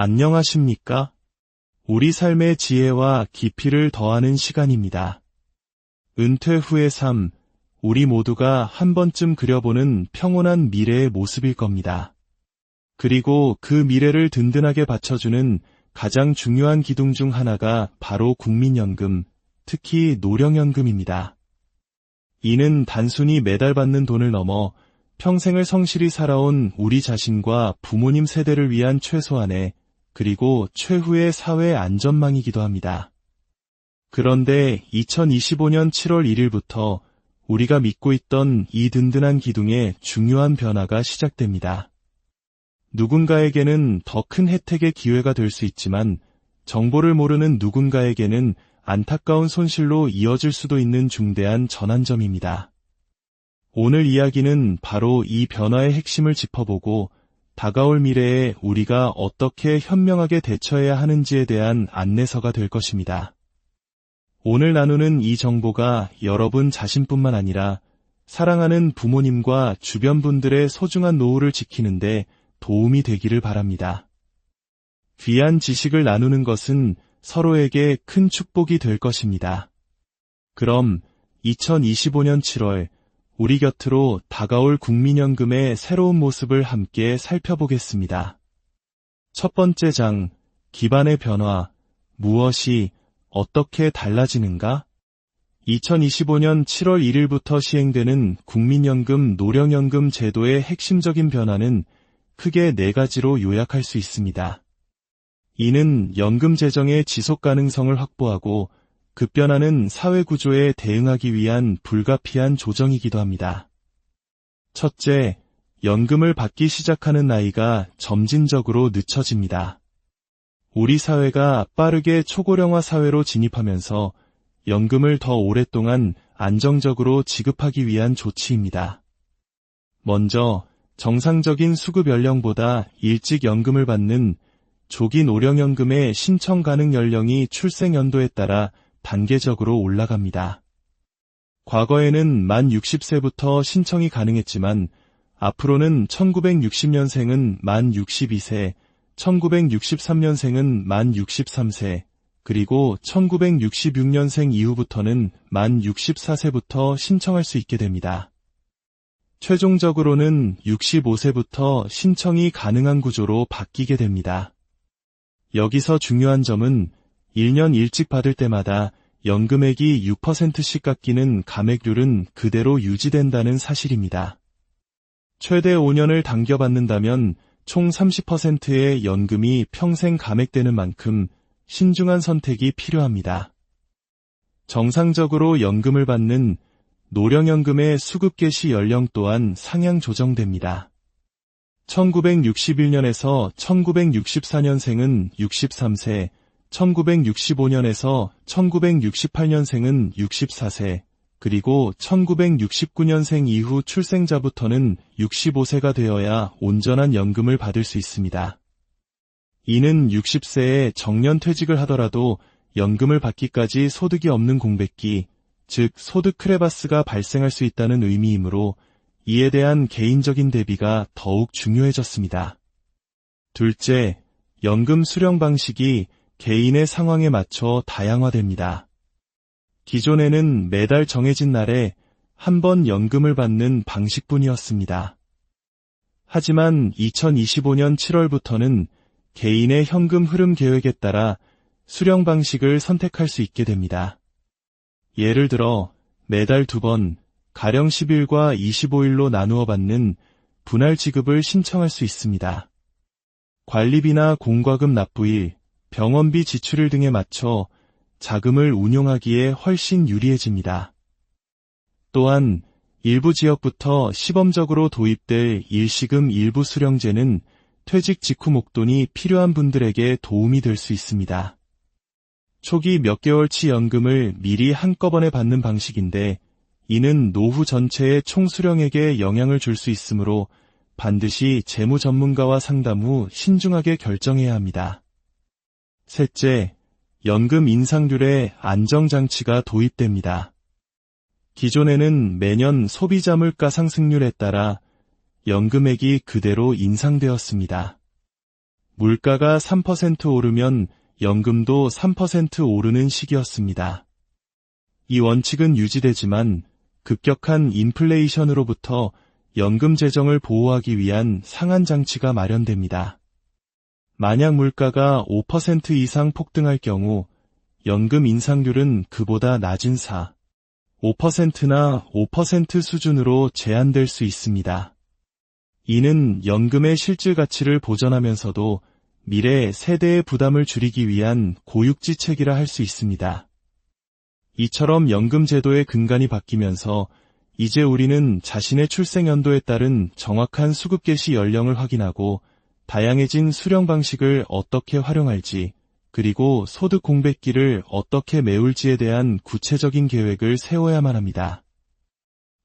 안녕하십니까? 우리 삶의 지혜와 깊이를 더하는 시간입니다. 은퇴 후의 삶, 우리 모두가 한 번쯤 그려보는 평온한 미래의 모습일 겁니다. 그리고 그 미래를 든든하게 받쳐주는 가장 중요한 기둥 중 하나가 바로 국민연금, 특히 노령연금입니다. 이는 단순히 매달 받는 돈을 넘어 평생을 성실히 살아온 우리 자신과 부모님 세대를 위한 최소한의 그리고 최후의 사회 안전망이기도 합니다. 그런데 2025년 7월 1일부터 우리가 믿고 있던 이 든든한 기둥에 중요한 변화가 시작됩니다. 누군가에게는 더 큰 혜택의 기회가 될 수 있지만 정보를 모르는 누군가에게는 안타까운 손실로 이어질 수도 있는 중대한 전환점입니다. 오늘 이야기는 바로 이 변화의 핵심을 짚어보고 다가올 미래에 우리가 어떻게 현명하게 대처해야 하는지에 대한 안내서가 될 것입니다. 오늘 나누는 이 정보가 여러분 자신뿐만 아니라 사랑하는 부모님과 주변 분들의 소중한 노후를 지키는데 도움이 되기를 바랍니다. 귀한 지식을 나누는 것은 서로에게 큰 축복이 될 것입니다. 그럼 2025년 7월 우리 곁으로 다가올 국민연금의 새로운 모습을 함께 살펴보겠습니다. 첫 번째 장, 기반의 변화, 무엇이 어떻게 달라지는가? 2025년 7월 1일부터 시행되는 국민연금 노령연금 제도의 핵심적인 변화는 크게 4가지로 요약할 수 있습니다. 이는 연금 재정의 지속 가능성을 확보하고 급변하는 사회 구조에 대응하기 위한 불가피한 조정이기도 합니다. 첫째, 연금을 받기 시작하는 나이가 점진적으로 늦춰집니다. 우리 사회가 빠르게 초고령화 사회로 진입하면서 연금을 더 오랫동안 안정적으로 지급하기 위한 조치입니다. 먼저 정상적인 수급 연령보다 일찍 연금을 받는 조기 노령연금의 신청 가능 연령이 출생 연도에 따라 단계적으로 올라갑니다. 과거에는 만 60세부터 신청이 가능했지만 앞으로는 1960년생은 만 62세, 1963년생은 만 63세, 그리고 1966년생 이후부터는 만 64세부터 신청할 수 있게 됩니다. 최종적으로는 65세부터 신청이 가능한 구조로 바뀌게 됩니다. 여기서 중요한 점은 1년 일찍 받을 때마다 연금액이 6%씩 깎이는 감액률은 그대로 유지된다는 사실입니다. 최대 5년을 당겨받는다면 총 30%의 연금이 평생 감액되는 만큼 신중한 선택이 필요합니다. 정상적으로 연금을 받는 노령연금의 수급 개시 연령 또한 상향 조정됩니다. 1961년에서 1964년생은 63세, 1965년에서 1968년생은 64세, 그리고 1969년생 이후 출생자부터는 65세가 되어야 온전한 연금을 받을 수 있습니다. 이는 60세에 정년퇴직을 하더라도 연금을 받기까지 소득이 없는 공백기, 즉 소득 크레바스가 발생할 수 있다는 의미이므로 이에 대한 개인적인 대비가 더욱 중요해졌습니다. 둘째, 연금 수령 방식이 개인의 상황에 맞춰 다양화됩니다. 기존에는 매달 정해진 날에 한 번 연금을 받는 방식뿐이었습니다. 하지만 2025년 7월부터는 개인의 현금 흐름 계획에 따라 수령 방식을 선택할 수 있게 됩니다. 예를 들어 매달 2번, 가령 10일과 25일로 나누어 받는 분할 지급을 신청할 수 있습니다. 관리비나 공과금 납부일, 병원비 지출일 등에 맞춰 자금을 운용하기에 훨씬 유리해집니다. 또한 일부 지역부터 시범적으로 도입될 일시금 일부 수령제는 퇴직 직후 목돈이 필요한 분들에게 도움이 될 수 있습니다. 초기 몇 개월치 연금을 미리 한꺼번에 받는 방식인데 이는 노후 전체의 총수령액에 영향을 줄 수 있으므로 반드시 재무 전문가와 상담 후 신중하게 결정해야 합니다. 셋째, 연금 인상률의 안정장치가 도입됩니다. 기존에는 매년 소비자 물가 상승률에 따라 연금액이 그대로 인상되었습니다. 물가가 3% 오르면 연금도 3% 오르는 시기였습니다. 이 원칙은 유지되지만 급격한 인플레이션으로부터 연금 재정을 보호하기 위한 상한 장치가 마련됩니다. 만약 물가가 5% 이상 폭등할 경우 연금 인상률은 그보다 낮은 5%나 5% 수준으로 제한될 수 있습니다. 이는 연금의 실질 가치를 보전하면서도 미래 세대의 부담을 줄이기 위한 고육지책이라 할 수 있습니다. 이처럼 연금 제도의 근간이 바뀌면서 이제 우리는 자신의 출생 연도에 따른 정확한 수급 개시 연령을 확인하고 다양해진 수령 방식을 어떻게 활용할지, 그리고 소득 공백기를 어떻게 메울지에 대한 구체적인 계획을 세워야만 합니다.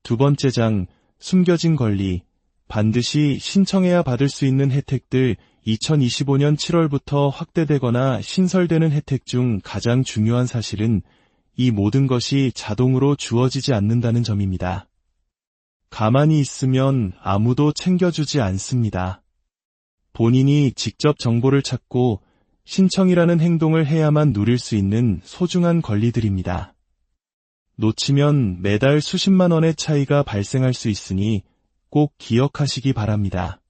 두 번째 장, 숨겨진 권리, 반드시 신청해야 받을 수 있는 혜택들. 2025년 7월부터 확대되거나 신설되는 혜택 중 가장 중요한 사실은 이 모든 것이 자동으로 주어지지 않는다는 점입니다. 가만히 있으면 아무도 챙겨주지 않습니다. 본인이 직접 정보를 찾고 신청이라는 행동을 해야만 누릴 수 있는 소중한 권리들입니다. 놓치면 매달 수십만 원의 차이가 발생할 수 있으니 꼭 기억하시기 바랍니다.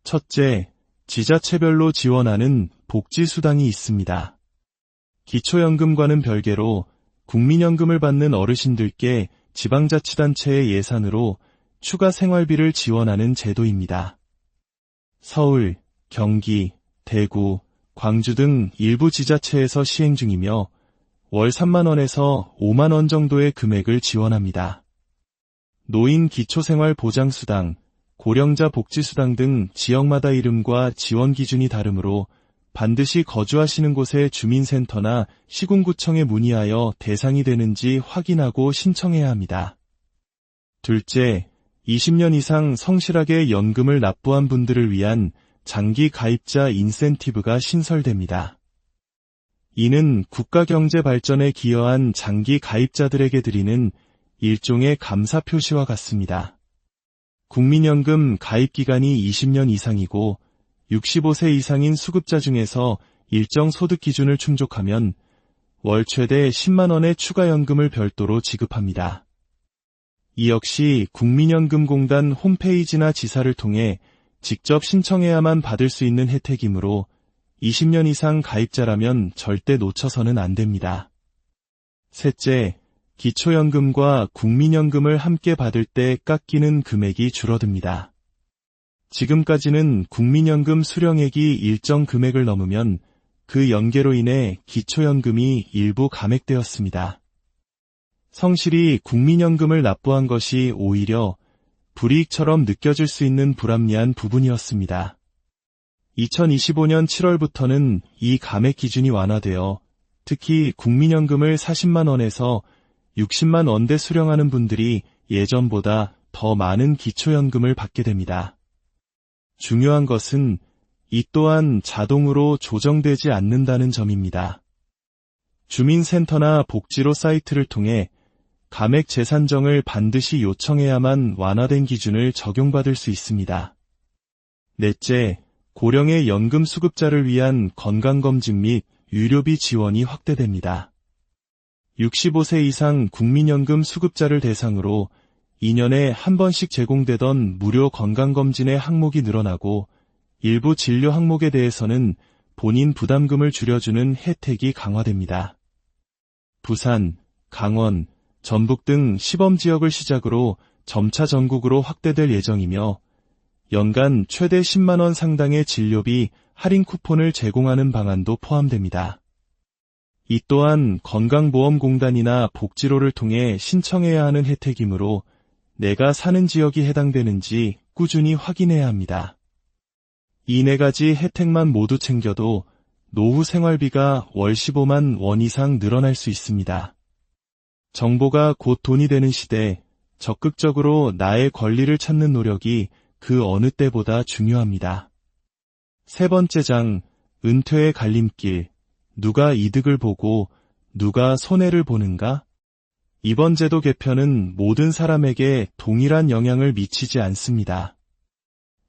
첫째, 지자체별로 지원하는 복지수당이 있습니다. 기초연금과는 별개로 국민연금을 받는 어르신들께 지방자치단체의 예산으로 추가 생활비를 지원하는 제도입니다. 서울, 경기, 대구, 광주 등 일부 지자체에서 시행 중이며 월 3만 원에서 5만 원 정도의 금액을 지원합니다. 노인 기초생활보장수당, 고령자 복지수당 등 지역마다 이름과 지원 기준이 다르므로 반드시 거주하시는 곳의 주민센터나 시군구청에 문의하여 대상이 되는지 확인하고 신청해야 합니다. 둘째, 20년 이상 성실하게 연금을 납부한 분들을 위한 장기 가입자 인센티브가 신설됩니다. 이는 국가 경제 발전에 기여한 장기 가입자들에게 드리는 일종의 감사 표시와 같습니다. 국민연금 가입 기간이 20년 이상이고 65세 이상인 수급자 중에서 일정 소득 기준을 충족하면 월 최대 10만 원의 추가 연금을 별도로 지급합니다. 이 역시 국민연금공단 홈페이지나 지사를 통해 직접 신청해야만 받을 수 있는 혜택이므로 20년 이상 가입자라면 절대 놓쳐서는 안 됩니다. 셋째, 기초연금과 국민연금을 함께 받을 때 깎이는 금액이 줄어듭니다. 지금까지는 국민연금 수령액이 일정 금액을 넘으면 그 연계로 인해 기초연금이 일부 감액되었습니다. 성실히 국민연금을 납부한 것이 오히려 불이익처럼 느껴질 수 있는 불합리한 부분이었습니다. 2025년 7월부터는 이 감액 기준이 완화되어 특히 국민연금을 40만 원에서 60만 원대 수령하는 분들이 예전보다 더 많은 기초연금을 받게 됩니다. 중요한 것은 이 또한 자동으로 조정되지 않는다는 점입니다. 주민센터나 복지로 사이트를 통해 감액 재산정을 반드시 요청해야만 완화된 기준을 적용받을 수 있습니다. 넷째, 고령의 연금 수급자를 위한 건강검진 및 유료비 지원이 확대됩니다. 65세 이상 국민연금 수급자를 대상으로 2년에 한 번씩 제공되던 무료 건강검진의 항목이 늘어나고 일부 진료 항목에 대해서는 본인 부담금을 줄여주는 혜택이 강화됩니다. 부산, 강원, 전북 등 시범지역을 시작으로 점차 전국으로 확대될 예정이며 연간 최대 10만 원 상당의 진료비 할인 쿠폰을 제공하는 방안도 포함됩니다. 이 또한 건강보험공단이나 복지로를 통해 신청해야 하는 혜택이므로 내가 사는 지역이 해당되는지 꾸준히 확인해야 합니다. 이 네 가지 혜택만 모두 챙겨도 노후 생활비가 월 15만 원 이상 늘어날 수 있습니다. 정보가 곧 돈이 되는 시대, 적극적으로 나의 권리를 찾는 노력이 그 어느 때보다 중요합니다. 세 번째 장, 은퇴의 갈림길. 누가 이득을 보고 누가 손해를 보는가? 이번 제도 개편은 모든 사람에게 동일한 영향을 미치지 않습니다.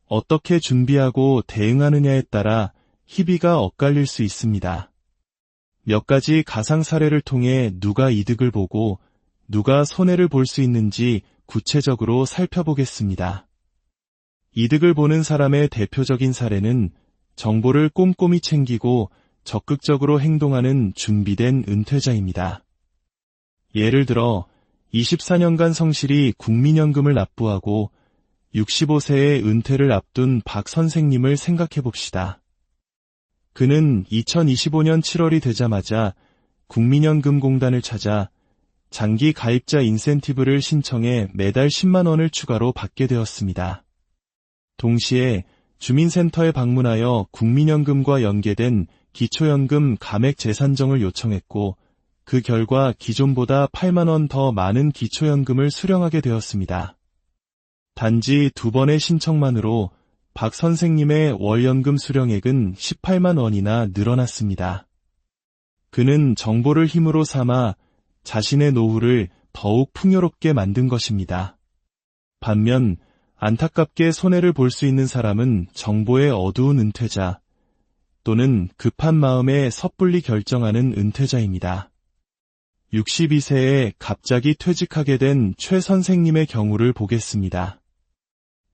어떻게 준비하고 대응하느냐에 따라 희비가 엇갈릴 수 있습니다. 몇 가지 가상 사례를 통해 누가 이득을 보고 누가 손해를 볼 수 있는지 구체적으로 살펴보겠습니다. 이득을 보는 사람의 대표적인 사례는 정보를 꼼꼼히 챙기고 적극적으로 행동하는 준비된 은퇴자입니다. 예를 들어 24년간 성실히 국민연금을 납부하고 65세의 은퇴를 앞둔 박 선생님을 생각해 봅시다. 그는 2025년 7월이 되자마자 국민연금공단을 찾아 장기 가입자 인센티브를 신청해 매달 10만 원을 추가로 받게 되었습니다. 동시에 주민센터에 방문하여 국민연금과 연계된 기초연금 감액 재산정을 요청했고 그 결과 기존보다 8만 원 더 많은 기초연금을 수령하게 되었습니다. 단지 2번의 신청만으로 박 선생님의 월연금 수령액은 18만 원이나 늘어났습니다. 그는 정보를 힘으로 삼아 자신의 노후를 더욱 풍요롭게 만든 것입니다. 반면 안타깝게 손해를 볼 수 있는 사람은 정보의 어두운 은퇴자 또는 급한 마음에 섣불리 결정하는 은퇴자입니다. 62세에 갑자기 퇴직하게 된 최 선생님의 경우를 보겠습니다.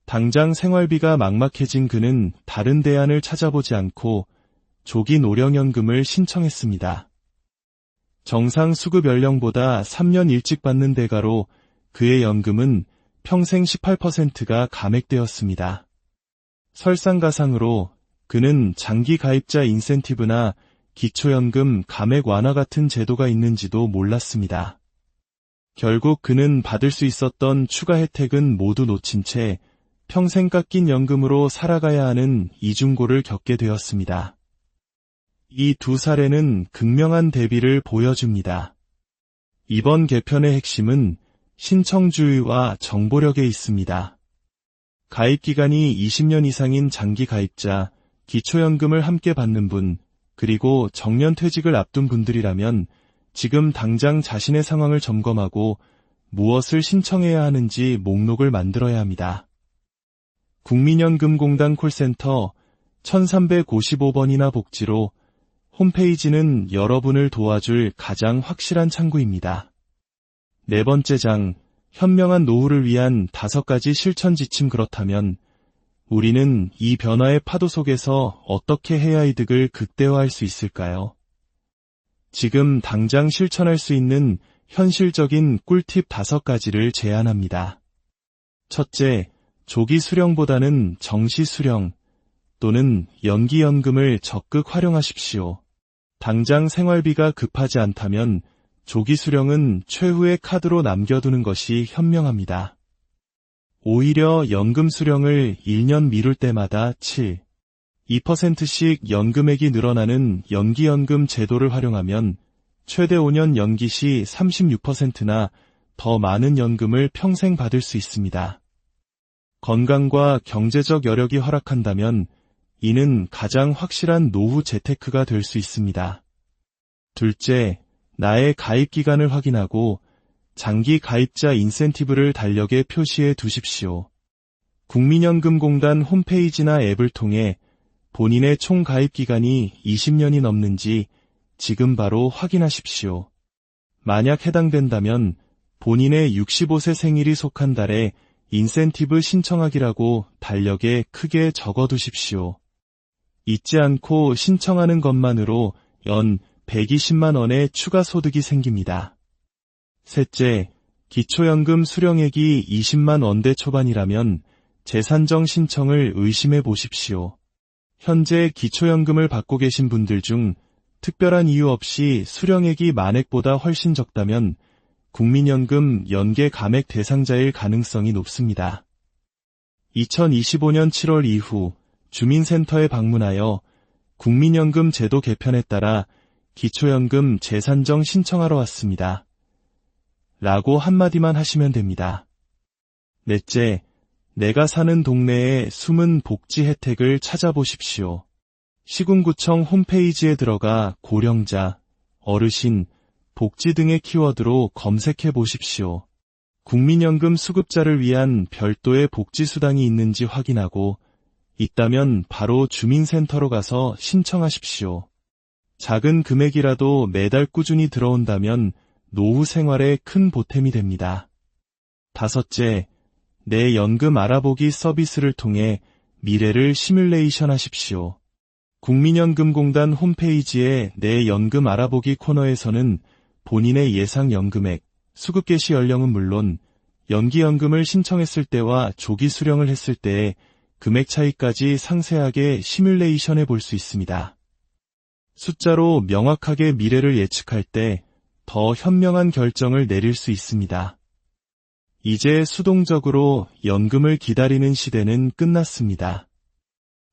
당장 생활비가 막막해진 그는 다른 대안을 찾아보지 않고 조기 노령연금을 신청했습니다. 정상 수급 연령보다 3년 일찍 받는 대가로 그의 연금은 평생 18%가 감액되었습니다. 설상가상으로 그는 장기 가입자 인센티브나 기초연금 감액 완화 같은 제도가 있는지도 몰랐습니다. 결국 그는 받을 수 있었던 추가 혜택은 모두 놓친 채 평생 깎인 연금으로 살아가야 하는 이중고를 겪게 되었습니다. 이 두 사례는 극명한 대비를 보여줍니다. 이번 개편의 핵심은 신청주의와 정보력에 있습니다. 가입기간이 20년 이상인 장기 가입자, 기초연금을 함께 받는 분, 그리고 정년퇴직을 앞둔 분들이라면 지금 당장 자신의 상황을 점검하고 무엇을 신청해야 하는지 목록을 만들어야 합니다. 국민연금공단 콜센터 1355번이나 복지로 홈페이지는 여러분을 도와줄 가장 확실한 창구입니다. 네 번째 장, 현명한 노후를 위한 5가지 실천 지침. 그렇다면 우리는 이 변화의 파도 속에서 어떻게 해야 이득을 극대화할 수 있을까요? 지금 당장 실천할 수 있는 현실적인 꿀팁 5가지를 제안합니다. 첫째, 조기 수령보다는 정시 수령 또는 연기연금을 적극 활용하십시오. 당장 생활비가 급하지 않다면 조기 수령은 최후의 카드로 남겨두는 것이 현명합니다. 오히려 연금 수령을 1년 미룰 때마다 2%씩 연금액이 늘어나는 연기연금 제도를 활용하면 최대 5년 연기 시 36%나 더 많은 연금을 평생 받을 수 있습니다. 건강과 경제적 여력이 허락한다면 이는 가장 확실한 노후 재테크가 될 수 있습니다. 둘째, 나의 가입 기간을 확인하고 장기 가입자 인센티브를 달력에 표시해 두십시오. 국민연금공단 홈페이지나 앱을 통해 본인의 총 가입 기간이 20년이 넘는지 지금 바로 확인하십시오. 만약 해당된다면 본인의 65세 생일이 속한 달에 인센티브 신청하기라고 달력에 크게 적어두십시오. 잊지 않고 신청하는 것만으로 연 120만 원의 추가 소득이 생깁니다. 셋째, 기초연금 수령액이 20만 원대 초반이라면 재산정 신청을 의심해 보십시오. 현재 기초연금을 받고 계신 분들 중 특별한 이유 없이 수령액이 만액보다 훨씬 적다면 국민연금 연계 감액 대상자일 가능성이 높습니다. 2025년 7월 이후 주민센터에 방문하여 국민연금 제도 개편에 따라 기초연금 재산정 신청하러 왔습니다. 라고 한마디만 하시면 됩니다. 넷째, 내가 사는 동네의 숨은 복지 혜택을 찾아보십시오. 시군구청 홈페이지에 들어가 고령자, 어르신, 복지 등의 키워드로 검색해 보십시오. 국민연금 수급자를 위한 별도의 복지수당이 있는지 확인하고 있다면 바로 주민센터로 가서 신청하십시오. 작은 금액이라도 매달 꾸준히 들어온다면 노후 생활에 큰 보탬이 됩니다. 다섯째, 내 연금 알아보기 서비스를 통해 미래를 시뮬레이션 하십시오. 국민연금공단 홈페이지의 내 연금 알아보기 코너에서는 본인의 예상 연금액, 수급 개시 연령은 물론 연기연금을 신청했을 때와 조기 수령을 했을 때의 금액 차이까지 상세하게 시뮬레이션해 볼 수 있습니다. 숫자로 명확하게 미래를 예측할 때 더 현명한 결정을 내릴 수 있습니다. 이제 수동적으로 연금을 기다리는 시대는 끝났습니다.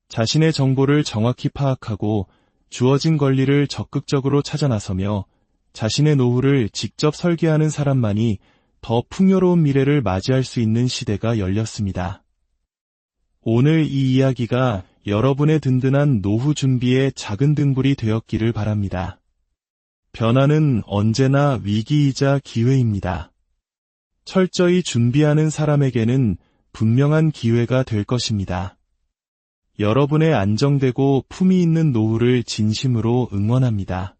자신의 정보를 정확히 파악하고 주어진 권리를 적극적으로 찾아 나서며 자신의 노후를 직접 설계하는 사람만이 더 풍요로운 미래를 맞이할 수 있는 시대가 열렸습니다. 오늘 이 이야기가 여러분의 든든한 노후 준비의 작은 등불이 되었기를 바랍니다. 변화는 언제나 위기이자 기회입니다. 철저히 준비하는 사람에게는 분명한 기회가 될 것입니다. 여러분의 안정되고 품위 있는 노후를 진심으로 응원합니다.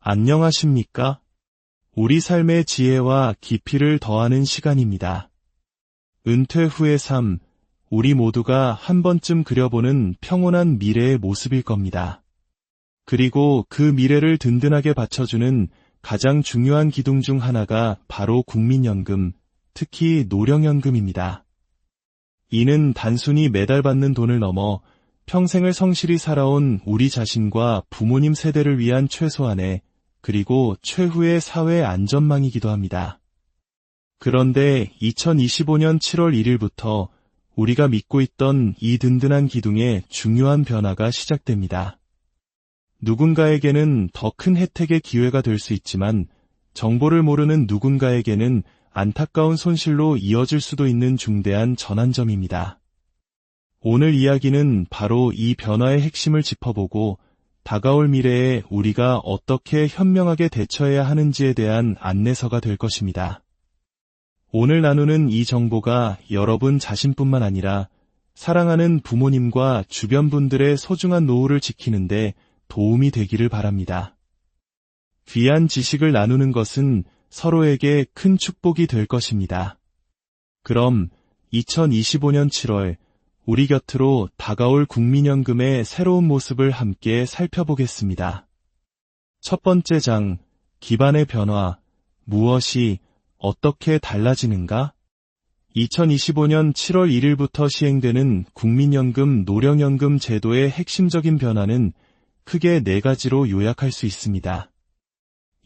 안녕하십니까? 우리 삶의 지혜와 깊이를 더하는 시간입니다. 은퇴 후의 삶, 우리 모두가 한 번쯤 그려보는 평온한 미래의 모습일 겁니다. 그리고 그 미래를 든든하게 받쳐주는 가장 중요한 기둥 중 하나가 바로 국민연금, 특히 노령연금입니다. 이는 단순히 매달 받는 돈을 넘어 평생을 성실히 살아온 우리 자신과 부모님 세대를 위한 최소한의 그리고 최후의 사회 안전망이기도 합니다. 그런데 2025년 7월 1일부터 우리가 믿고 있던 이 든든한 기둥에 중요한 변화가 시작됩니다. 누군가에게는 더 큰 혜택의 기회가 될 수 있지만 정보를 모르는 누군가에게는 안타까운 손실로 이어질 수도 있는 중대한 전환점입니다. 오늘 이야기는 바로 이 변화의 핵심을 짚어보고 다가올 미래에 우리가 어떻게 현명하게 대처해야 하는지에 대한 안내서가 될 것입니다. 오늘 나누는 이 정보가 여러분 자신뿐만 아니라 사랑하는 부모님과 주변 분들의 소중한 노후를 지키는데 도움이 되기를 바랍니다. 귀한 지식을 나누는 것은 서로에게 큰 축복이 될 것입니다. 그럼 2025년 7월 우리 곁으로 다가올 국민연금의 새로운 모습을 함께 살펴보겠습니다. 첫 번째 장, 기반의 변화, 무엇이 어떻게 달라지는가? 2025년 7월 1일부터 시행되는 국민연금 노령연금 제도의 핵심적인 변화는 크게 4가지로 요약할 수 있습니다.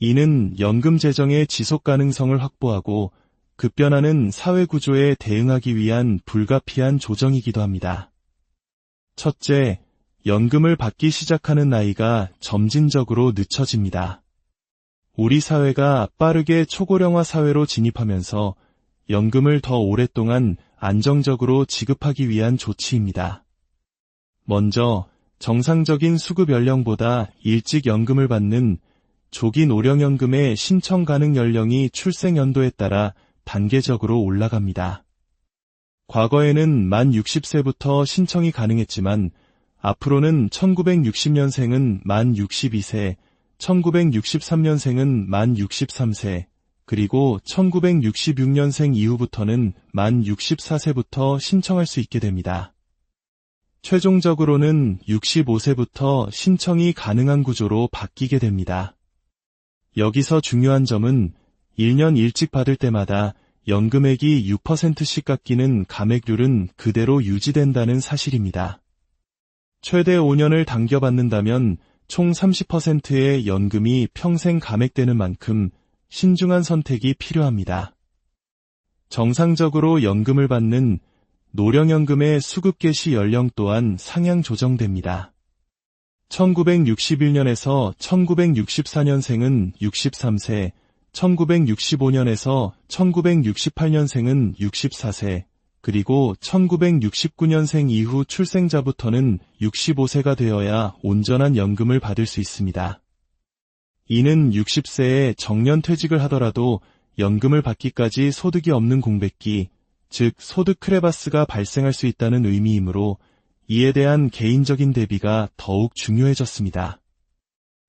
이는 연금 재정의 지속 가능성을 확보하고 급변하는 사회 구조에 대응하기 위한 불가피한 조정이기도 합니다. 첫째, 연금을 받기 시작하는 나이가 점진적으로 늦춰집니다. 우리 사회가 빠르게 초고령화 사회로 진입하면서 연금을 더 오랫동안 안정적으로 지급하기 위한 조치입니다. 먼저 정상적인 수급 연령보다 일찍 연금을 받는 조기 노령연금의 신청 가능 연령이 출생 연도에 따라 단계적으로 올라갑니다. 과거에는 만 60세부터 신청이 가능했지만 앞으로는 1960년생은 만 62세, 1963년생은 만 63세, 그리고 1966년생 이후부터는 만 64세부터 신청할 수 있게 됩니다. 최종적으로는 65세부터 신청이 가능한 구조로 바뀌게 됩니다. 여기서 중요한 점은 1년 일찍 받을 때마다 연금액이 6%씩 깎이는 감액률은 그대로 유지된다는 사실입니다. 최대 5년을 당겨받는다면 총 30%의 연금이 평생 감액되는 만큼 신중한 선택이 필요합니다. 정상적으로 연금을 받는 노령연금의 수급 개시 연령 또한 상향 조정됩니다. 1961년에서 1964년생은 63세, 1965년에서 1968년생은 64세, 그리고 1969년생 이후 출생자부터는 65세가 되어야 온전한 연금을 받을 수 있습니다. 이는 60세에 정년퇴직을 하더라도 연금을 받기까지 소득이 없는 공백기, 즉 소득 크레바스가 발생할 수 있다는 의미이므로 이에 대한 개인적인 대비가 더욱 중요해졌습니다.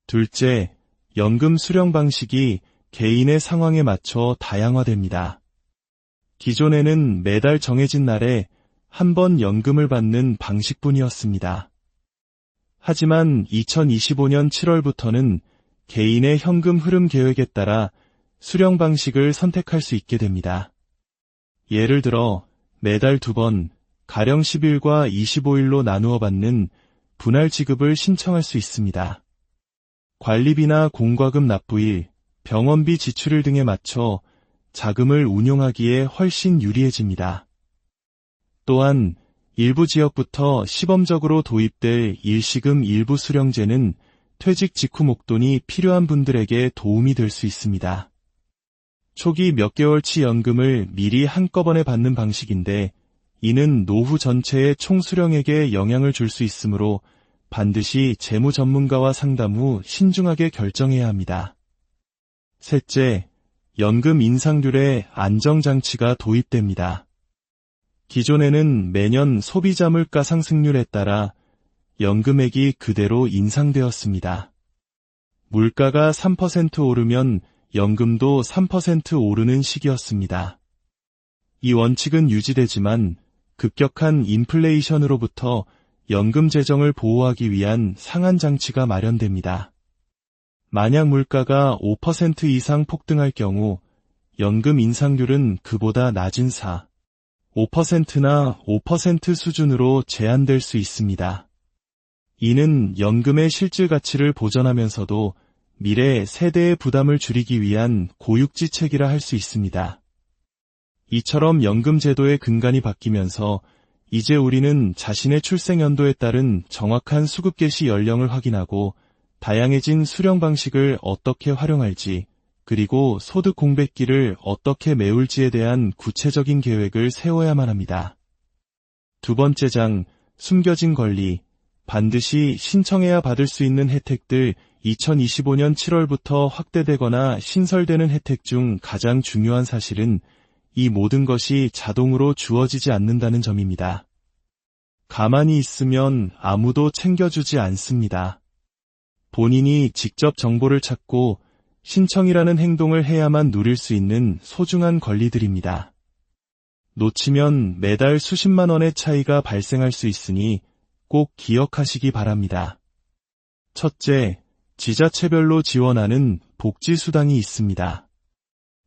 둘째, 연금 수령 방식이 개인의 상황에 맞춰 다양화됩니다. 기존에는 매달 정해진 날에 한 번 연금을 받는 방식뿐이었습니다. 하지만 2025년 7월부터는 개인의 현금 흐름 계획에 따라 수령 방식을 선택할 수 있게 됩니다. 예를 들어 매달 2번, 가령 10일과 25일로 나누어 받는 분할 지급을 신청할 수 있습니다. 관리비나 공과금 납부일, 병원비 지출일 등에 맞춰 자금을 운용하기에 훨씬 유리해집니다. 또한 일부 지역부터 시범적으로 도입될 일시금 일부 수령제는 퇴직 직후 목돈이 필요한 분들에게 도움이 될 수 있습니다. 초기 몇 개월치 연금을 미리 한꺼번에 받는 방식인데 이는 노후 전체의 총수령액에 영향을 줄 수 있으므로 반드시 재무 전문가와 상담 후 신중하게 결정해야 합니다. 셋째, 연금 인상률의 안정장치가 도입됩니다. 기존에는 매년 소비자 물가 상승률에 따라 연금액이 그대로 인상되었습니다. 물가가 3% 오르면 연금도 3% 오르는 시기였습니다. 이 원칙은 유지되지만 급격한 인플레이션으로부터 연금 재정을 보호하기 위한 상한 장치가 마련됩니다. 만약 물가가 5% 이상 폭등할 경우 연금 인상률은 그보다 낮은 5%나 5% 수준으로 제한될 수 있습니다. 이는 연금의 실질 가치를 보전하면서도 미래 세대의 부담을 줄이기 위한 고육지책이라 할 수 있습니다. 이처럼 연금 제도의 근간이 바뀌면서 이제 우리는 자신의 출생 연도에 따른 정확한 수급 개시 연령을 확인하고 다양해진 수령 방식을 어떻게 활용할지, 그리고 소득 공백기를 어떻게 메울지에 대한 구체적인 계획을 세워야만 합니다. 두 번째 장, 숨겨진 권리, 반드시 신청해야 받을 수 있는 혜택들. 2025년 7월부터 확대되거나 신설되는 혜택 중 가장 중요한 사실은 이 모든 것이 자동으로 주어지지 않는다는 점입니다. 가만히 있으면 아무도 챙겨주지 않습니다. 본인이 직접 정보를 찾고 신청이라는 행동을 해야만 누릴 수 있는 소중한 권리들입니다. 놓치면 매달 수십만 원의 차이가 발생할 수 있으니 꼭 기억하시기 바랍니다. 첫째, 지자체별로 지원하는 복지수당이 있습니다.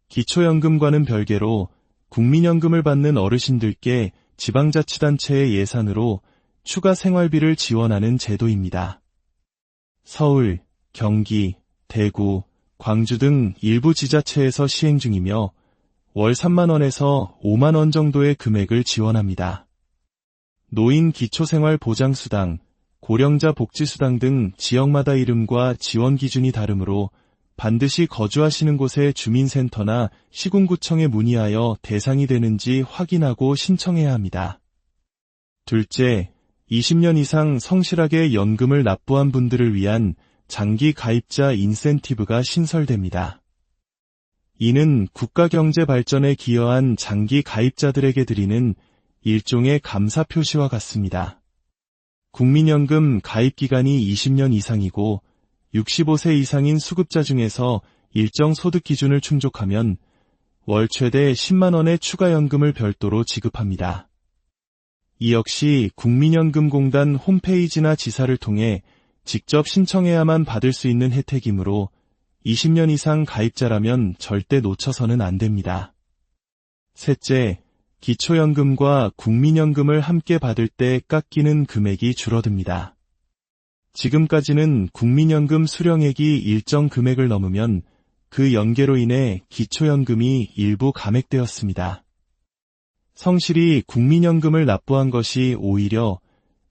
기초연금과는 별개로 국민연금을 받는 어르신들께 지방자치단체의 예산으로 추가 생활비를 지원하는 제도입니다. 서울, 경기, 대구, 광주 등 일부 지자체에서 시행 중이며 월 3만 원에서 5만 원 정도의 금액을 지원합니다. 노인 기초생활보장수당, 고령자 복지수당 등 지역마다 이름과 지원 기준이 다르므로 반드시 거주하시는 곳의 주민센터나 시군구청에 문의하여 대상이 되는지 확인하고 신청해야 합니다. 둘째, 20년 이상 성실하게 연금을 납부한 분들을 위한 장기 가입자 인센티브가 신설됩니다. 이는 국가 경제 발전에 기여한 장기 가입자들에게 드리는 일종의 감사 표시와 같습니다. 국민연금 가입 기간이 20년 이상이고 65세 이상인 수급자 중에서 일정 소득 기준을 충족하면 월 최대 10만 원의 추가 연금을 별도로 지급합니다. 이 역시 국민연금공단 홈페이지나 지사를 통해 직접 신청해야만 받을 수 있는 혜택이므로 20년 이상 가입자라면 절대 놓쳐서는 안 됩니다. 셋째, 기초연금과 국민연금을 함께 받을 때 깎이는 금액이 줄어듭니다. 지금까지는 국민연금 수령액이 일정 금액을 넘으면 그 연계로 인해 기초연금이 일부 감액되었습니다. 성실히 국민연금을 납부한 것이 오히려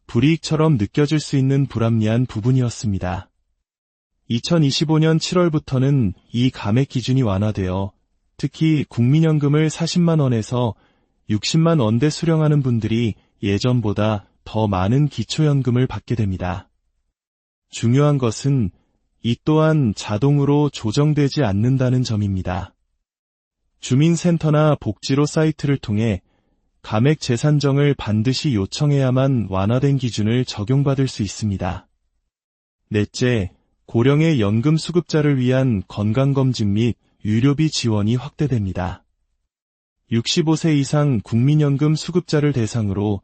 불이익처럼 느껴질 수 있는 불합리한 부분이었습니다. 2025년 7월부터는 이 감액 기준이 완화되어 특히 국민연금을 40만 원에서 60만 원대 수령하는 분들이 예전보다 더 많은 기초연금을 받게 됩니다. 중요한 것은 이 또한 자동으로 조정되지 않는다는 점입니다. 주민센터나 복지로 사이트를 통해 감액 재산정을 반드시 요청해야만 완화된 기준을 적용받을 수 있습니다. 넷째, 고령의 연금 수급자를 위한 건강검진 및 의료비 지원이 확대됩니다. 65세 이상 국민연금 수급자를 대상으로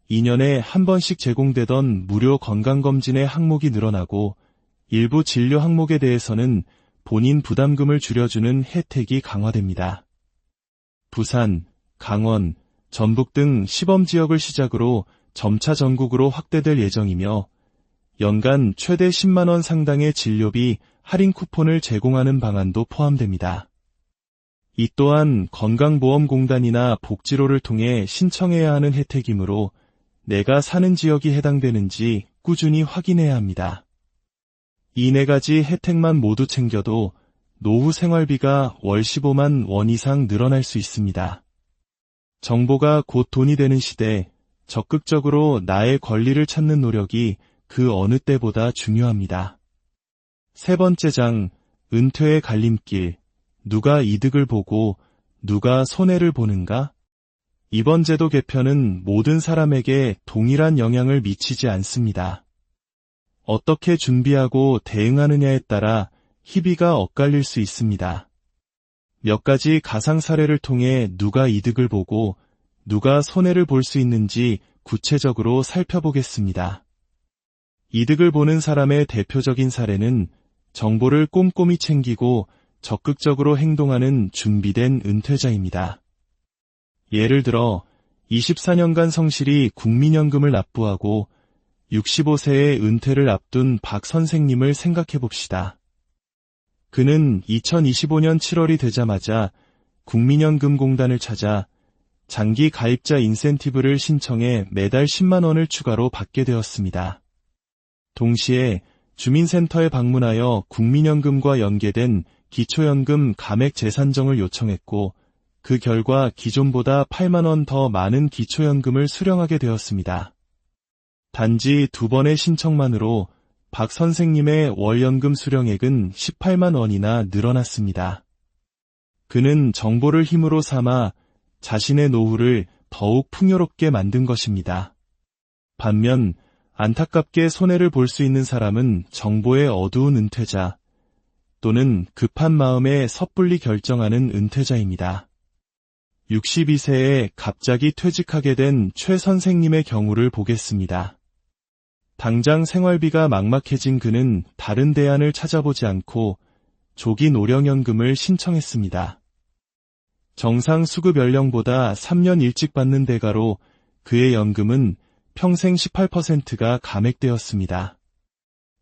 2년에 한 번씩 제공되던 무료 건강검진의 항목이 늘어나고 일부 진료 항목에 대해서는 본인 부담금을 줄여주는 혜택이 강화됩니다. 부산, 강원, 전북 등 시범지역을 시작으로 점차 전국으로 확대될 예정이며 연간 최대 10만 원 상당의 진료비 할인 쿠폰을 제공하는 방안도 포함됩니다. 이 또한 건강보험공단이나 복지로를 통해 신청해야 하는 혜택이므로 내가 사는 지역이 해당되는지 꾸준히 확인해야 합니다. 이 네 가지 혜택만 모두 챙겨도 노후 생활비가 월 15만 원 이상 늘어날 수 있습니다. 정보가 곧 돈이 되는 시대, 적극적으로 나의 권리를 찾는 노력이 그 어느 때보다 중요합니다. 세 번째 장, 은퇴의 갈림길, 누가 이득을 보고 누가 손해를 보는가? 이번 제도 개편은 모든 사람에게 동일한 영향을 미치지 않습니다. 어떻게 준비하고 대응하느냐에 따라 희비가 엇갈릴 수 있습니다. 몇 가지 가상 사례를 통해 누가 이득을 보고 누가 손해를 볼 수 있는지 구체적으로 살펴보겠습니다. 이득을 보는 사람의 대표적인 사례는 정보를 꼼꼼히 챙기고 적극적으로 행동하는 준비된 은퇴자입니다. 예를 들어 24년간 성실히 국민연금을 납부하고 65세의 은퇴를 앞둔 박 선생님을 생각해 봅시다. 그는 2025년 7월이 되자마자 국민연금공단을 찾아 장기 가입자 인센티브를 신청해 매달 10만 원을 추가로 받게 되었습니다. 동시에 주민센터에 방문하여 국민연금과 연계된 기초연금 감액 재산정을 요청했고 그 결과 기존보다 8만 원 더 많은 기초연금을 수령하게 되었습니다. 단지 2번의 신청만으로 박 선생님의 월연금 수령액은 18만 원이나 늘어났습니다. 그는 정보를 힘으로 삼아 자신의 노후를 더욱 풍요롭게 만든 것입니다. 반면 안타깝게 손해를 볼 수 있는 사람은 정보의 어두운 은퇴자 또는 급한 마음에 섣불리 결정하는 은퇴자입니다. 62세에 갑자기 퇴직하게 된 최 선생님의 경우를 보겠습니다. 당장 생활비가 막막해진 그는 다른 대안을 찾아보지 않고 조기 노령연금을 신청했습니다. 정상 수급 연령보다 3년 일찍 받는 대가로 그의 연금은 평생 18%가 감액되었습니다.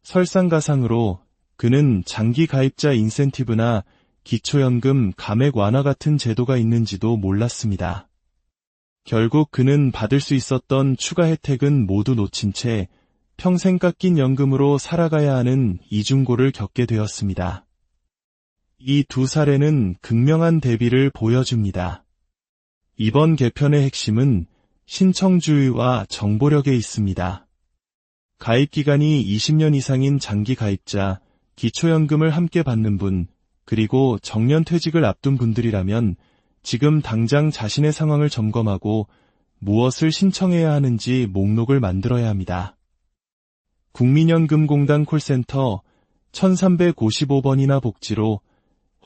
설상가상으로 그는 장기 가입자 인센티브나 기초연금 감액 완화 같은 제도가 있는지도 몰랐습니다. 결국 그는 받을 수 있었던 추가 혜택은 모두 놓친 채 평생 깎인 연금으로 살아가야 하는 이중고를 겪게 되었습니다. 이 두 사례는 극명한 대비를 보여줍니다. 이번 개편의 핵심은 신청주의와 정보력에 있습니다. 가입기간이 20년 이상인 장기 가입자, 기초연금을 함께 받는 분, 그리고 정년퇴직을 앞둔 분들이라면 지금 당장 자신의 상황을 점검하고 무엇을 신청해야 하는지 목록을 만들어야 합니다. 국민연금공단 콜센터 1355번이나 복지로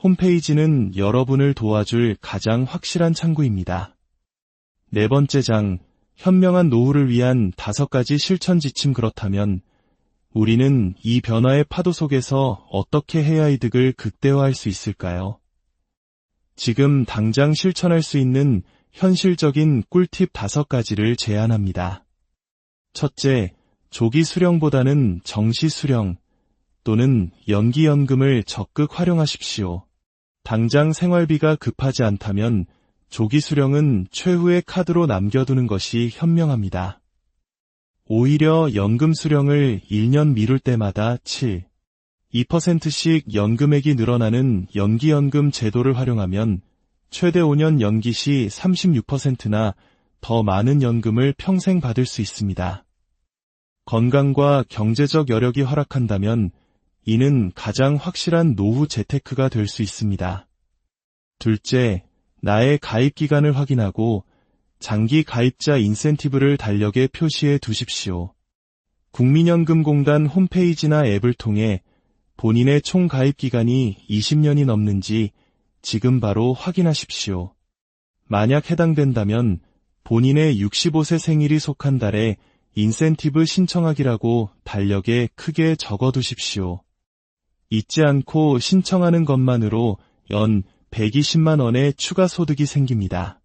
홈페이지는 여러분을 도와줄 가장 확실한 창구입니다. 네 번째 장, 현명한 노후를 위한 5가지 실천 지침. 그렇다면 우리는 이 변화의 파도 속에서 어떻게 해야 이득을 극대화할 수 있을까요? 지금 당장 실천할 수 있는 현실적인 꿀팁 5가지를 제안합니다. 첫째, 조기 수령보다는 정시 수령 또는 연기연금을 적극 활용하십시오. 당장 생활비가 급하지 않다면 조기 수령은 최후의 카드로 남겨두는 것이 현명합니다. 오히려 연금 수령을 1년 미룰 때마다 2%씩 연금액이 늘어나는 연기연금 제도를 활용하면 최대 5년 연기 시 36%나 더 많은 연금을 평생 받을 수 있습니다. 건강과 경제적 여력이 허락한다면 이는 가장 확실한 노후 재테크가 될 수 있습니다. 둘째, 나의 가입 기간을 확인하고 장기 가입자 인센티브를 달력에 표시해 두십시오. 국민연금공단 홈페이지나 앱을 통해 본인의 총 가입 기간이 20년이 넘는지 지금 바로 확인하십시오. 만약 해당된다면 본인의 65세 생일이 속한 달에 인센티브 신청하기라고 달력에 크게 적어두십시오. 잊지 않고 신청하는 것만으로 연 120만 원의 추가 소득이 생깁니다.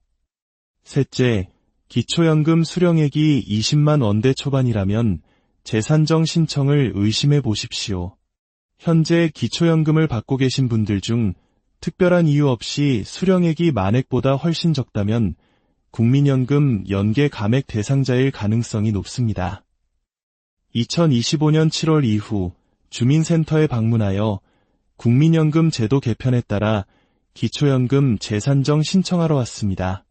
셋째, 기초연금 수령액이 20만 원대 초반이라면 재산정 신청을 의심해 보십시오. 현재 기초연금을 받고 계신 분들 중 특별한 이유 없이 수령액이 만액보다 훨씬 적다면 국민연금 연계 감액 대상자일 가능성이 높습니다. 2025년 7월 이후 주민센터에 방문하여 국민연금 제도 개편에 따라 기초연금 재산정 신청하러 왔습니다.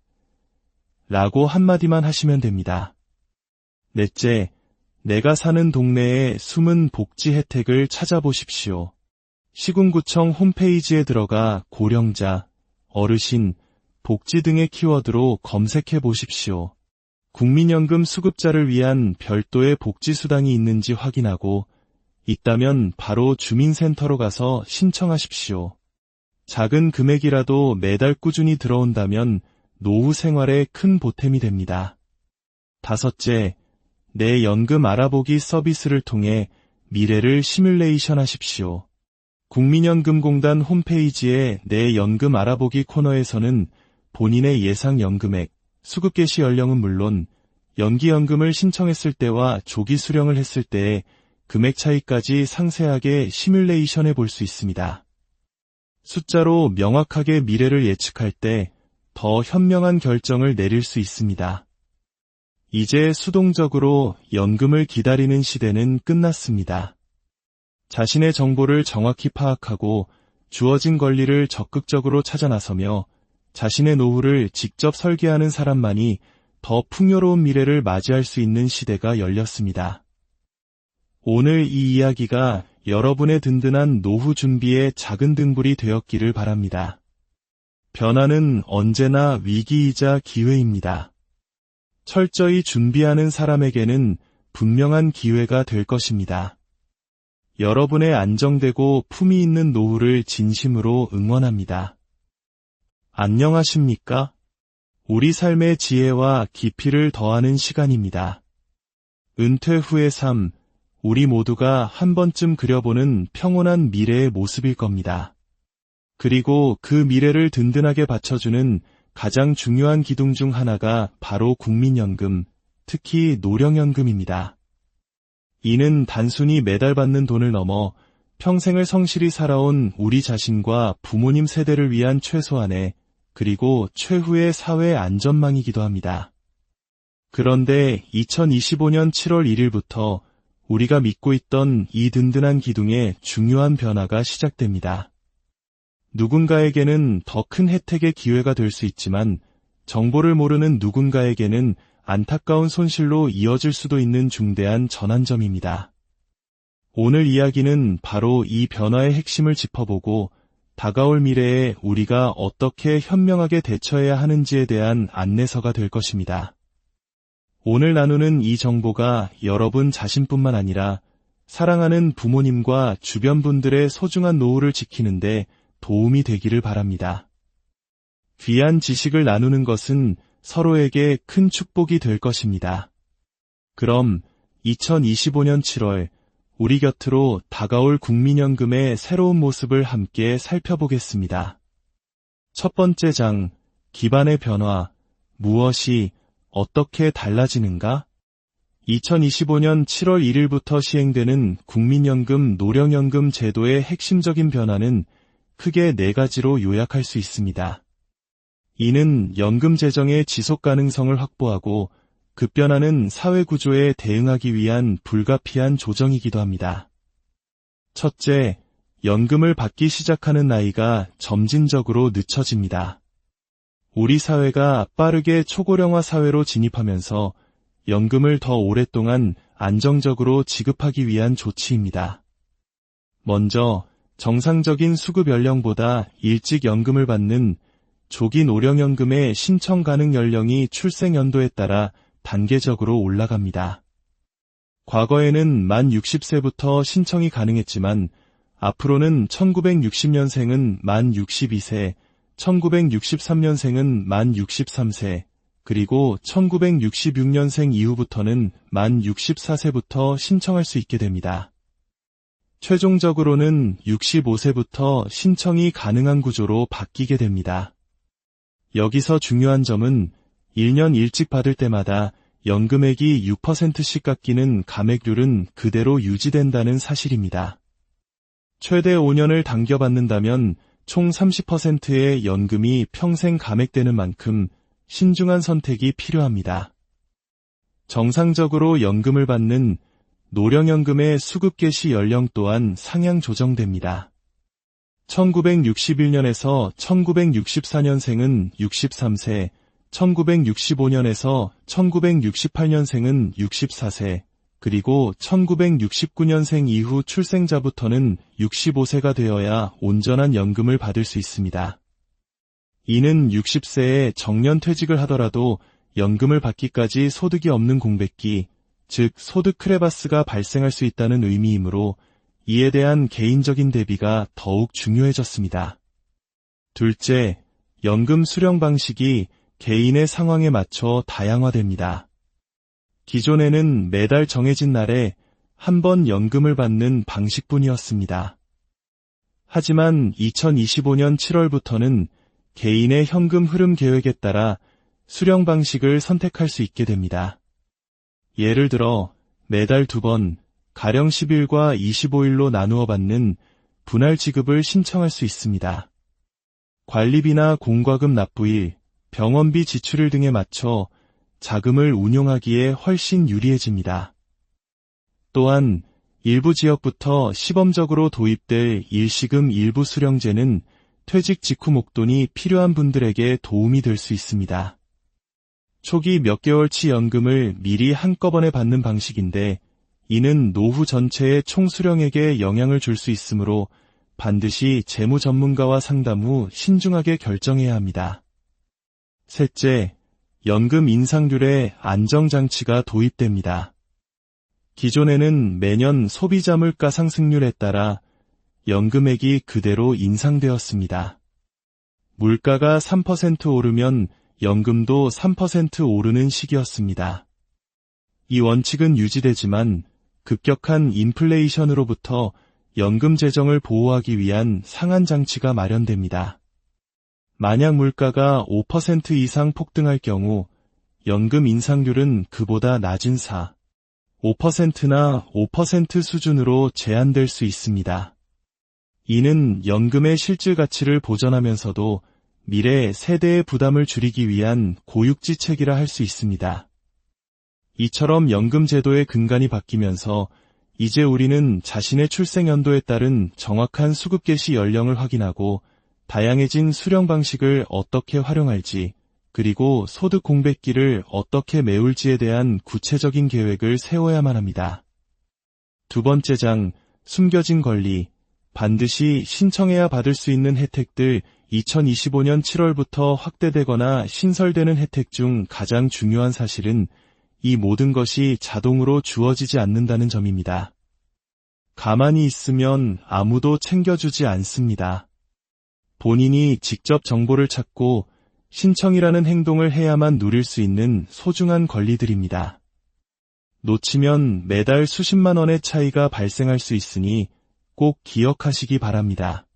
라고 한마디만 하시면 됩니다. 넷째, 내가 사는 동네의 숨은 복지 혜택을 찾아보십시오. 시군구청 홈페이지에 들어가 고령자, 어르신, 복지 등의 키워드로 검색해 보십시오. 국민연금 수급자를 위한 별도의 복지수당이 있는지 확인하고 있다면 바로 주민센터로 가서 신청하십시오. 작은 금액이라도 매달 꾸준히 들어온다면 노후 생활에 큰 보탬이 됩니다. 다섯째, 내 연금 알아보기 서비스를 통해 미래를 시뮬레이션 하십시오. 국민연금공단 홈페이지의 내 연금 알아보기 코너에서는 본인의 예상 연금액, 수급 개시 연령은 물론 연기연금을 신청했을 때와 조기 수령을 했을 때의 금액 차이까지 상세하게 시뮬레이션해 볼 수 있습니다. 숫자로 명확하게 미래를 예측할 때 더 현명한 결정을 내릴 수 있습니다. 이제 수동적으로 연금을 기다리는 시대는 끝났습니다. 자신의 정보를 정확히 파악하고 주어진 권리를 적극적으로 찾아 나서며 자신의 노후를 직접 설계하는 사람만이 더 풍요로운 미래를 맞이할 수 있는 시대가 열렸습니다. 오늘 이 이야기가 여러분의 든든한 노후 준비의 작은 등불이 되었기를 바랍니다. 변화는 언제나 위기이자 기회입니다. 철저히 준비하는 사람에게는 분명한 기회가 될 것입니다. 여러분의 안정되고 품위 있는 노후를 진심으로 응원합니다. 안녕하십니까? 우리 삶의 지혜와 깊이를 더하는 시간입니다. 은퇴 후의 삶, 우리 모두가 한 번쯤 그려보는 평온한 미래의 모습일 겁니다. 그리고 그 미래를 든든하게 받쳐주는 가장 중요한 기둥 중 하나가 바로 국민연금, 특히 노령연금입니다. 이는 단순히 매달 받는 돈을 넘어 평생을 성실히 살아온 우리 자신과 부모님 세대를 위한 최소한의 그리고 최후의 사회 안전망이기도 합니다. 그런데 2025년 7월 1일부터 우리가 믿고 있던 이 든든한 기둥에 중요한 변화가 시작됩니다. 누군가에게는 더 큰 혜택의 기회가 될 수 있지만 정보를 모르는 누군가에게는 안타까운 손실로 이어질 수도 있는 중대한 전환점입니다. 오늘 이야기는 바로 이 변화의 핵심을 짚어보고 다가올 미래에 우리가 어떻게 현명하게 대처해야 하는지에 대한 안내서가 될 것입니다. 오늘 나누는 이 정보가 여러분 자신뿐만 아니라 사랑하는 부모님과 주변 분들의 소중한 노후를 지키는데 도움이 되기를 바랍니다. 귀한 지식을 나누는 것은 서로에게 큰 축복이 될 것입니다. 그럼 2025년 7월 우리 곁으로 다가올 국민연금의 새로운 모습을 함께 살펴보겠습니다. 첫 번째 장, 기반의 변화, 무엇이 어떻게 달라지는가? 2025년 7월 1일부터 시행되는 국민연금 노령연금 제도의 핵심적인 변화는 크게 4가지로 요약할 수 있습니다. 이는 연금 재정의 지속 가능성을 확보하고 급변하는 사회 구조에 대응하기 위한 불가피한 조정이기도 합니다. 첫째, 연금을 받기 시작하는 나이가 점진적으로 늦춰집니다. 우리 사회가 빠르게 초고령화 사회로 진입하면서 연금을 더 오랫동안 안정적으로 지급하기 위한 조치입니다. 먼저 정상적인 수급 연령보다 일찍 연금을 받는 조기 노령연금의 신청 가능 연령이 출생 연도에 따라 단계적으로 올라갑니다. 과거에는 만 60세부터 신청이 가능했지만 앞으로는 1960년생은 만 62세, 1963년생은 만 63세, 그리고 1966년생 이후부터는 만 64세부터 신청할 수 있게 됩니다. 최종적으로는 65세부터 신청이 가능한 구조로 바뀌게 됩니다. 여기서 중요한 점은 1년 일찍 받을 때마다 연금액이 6%씩 깎이는 감액률은 그대로 유지된다는 사실입니다. 최대 5년을 당겨받는다면 총 30%의 연금이 평생 감액되는 만큼 신중한 선택이 필요합니다. 정상적으로 연금을 받는 노령연금의 수급 개시 연령 또한 상향 조정됩니다. 1961년에서 1964년생은 63세, 1965년에서 1968년생은 64세, 그리고 1969년생 이후 출생자부터는 65세가 되어야 온전한 연금을 받을 수 있습니다. 이는 60세에 정년퇴직을 하더라도 연금을 받기까지 소득이 없는 공백기, 즉 소득 크레바스가 발생할 수 있다는 의미이므로 이에 대한 개인적인 대비가 더욱 중요해졌습니다. 둘째, 연금 수령 방식이 개인의 상황에 맞춰 다양화됩니다. 기존에는 매달 정해진 날에 한 번 연금을 받는 방식뿐이었습니다. 하지만 2025년 7월부터는 개인의 현금 흐름 계획에 따라 수령 방식을 선택할 수 있게 됩니다. 예를 들어 매달 2번, 가령 10일과 25일로 나누어 받는 분할 지급을 신청할 수 있습니다. 관리비나 공과금 납부일, 병원비 지출일 등에 맞춰 자금을 운용하기에 훨씬 유리해집니다. 또한 일부 지역부터 시범적으로 도입될 일시금 일부 수령제는 퇴직 직후 목돈이 필요한 분들에게 도움이 될 수 있습니다. 초기 몇 개월치 연금을 미리 한꺼번에 받는 방식인데 이는 노후 전체의 총수령액에 영향을 줄 수 있으므로 반드시 재무 전문가와 상담 후 신중하게 결정해야 합니다. 셋째, 연금 인상률의 안정장치가 도입됩니다. 기존에는 매년 소비자 물가 상승률에 따라 연금액이 그대로 인상되었습니다. 물가가 3% 오르면 연금도 3% 오르는 시기였습니다. 이 원칙은 유지되지만 급격한 인플레이션으로부터 연금 재정을 보호하기 위한 상한 장치가 마련됩니다. 만약 물가가 5% 이상 폭등할 경우 연금 인상률은 그보다 낮은 5%나 5% 수준으로 제한될 수 있습니다. 이는 연금의 실질 가치를 보전하면서도 미래 세대의 부담을 줄이기 위한 고육지책이라 할 수 있습니다. 이처럼 연금 제도의 근간이 바뀌면서 이제 우리는 자신의 출생 연도에 따른 정확한 수급 개시 연령을 확인하고 다양해진 수령 방식을 어떻게 활용할지, 그리고 소득 공백기를 어떻게 메울지에 대한 구체적인 계획을 세워야만 합니다. 두 번째 장, 숨겨진 권리, 반드시 신청해야 받을 수 있는 혜택들. 2025년 7월부터 확대되거나 신설되는 혜택 중 가장 중요한 사실은 이 모든 것이 자동으로 주어지지 않는다는 점입니다. 가만히 있으면 아무도 챙겨주지 않습니다. 본인이 직접 정보를 찾고 신청이라는 행동을 해야만 누릴 수 있는 소중한 권리들입니다. 놓치면 매달 수십만 원의 차이가 발생할 수 있으니 꼭 기억하시기 바랍니다.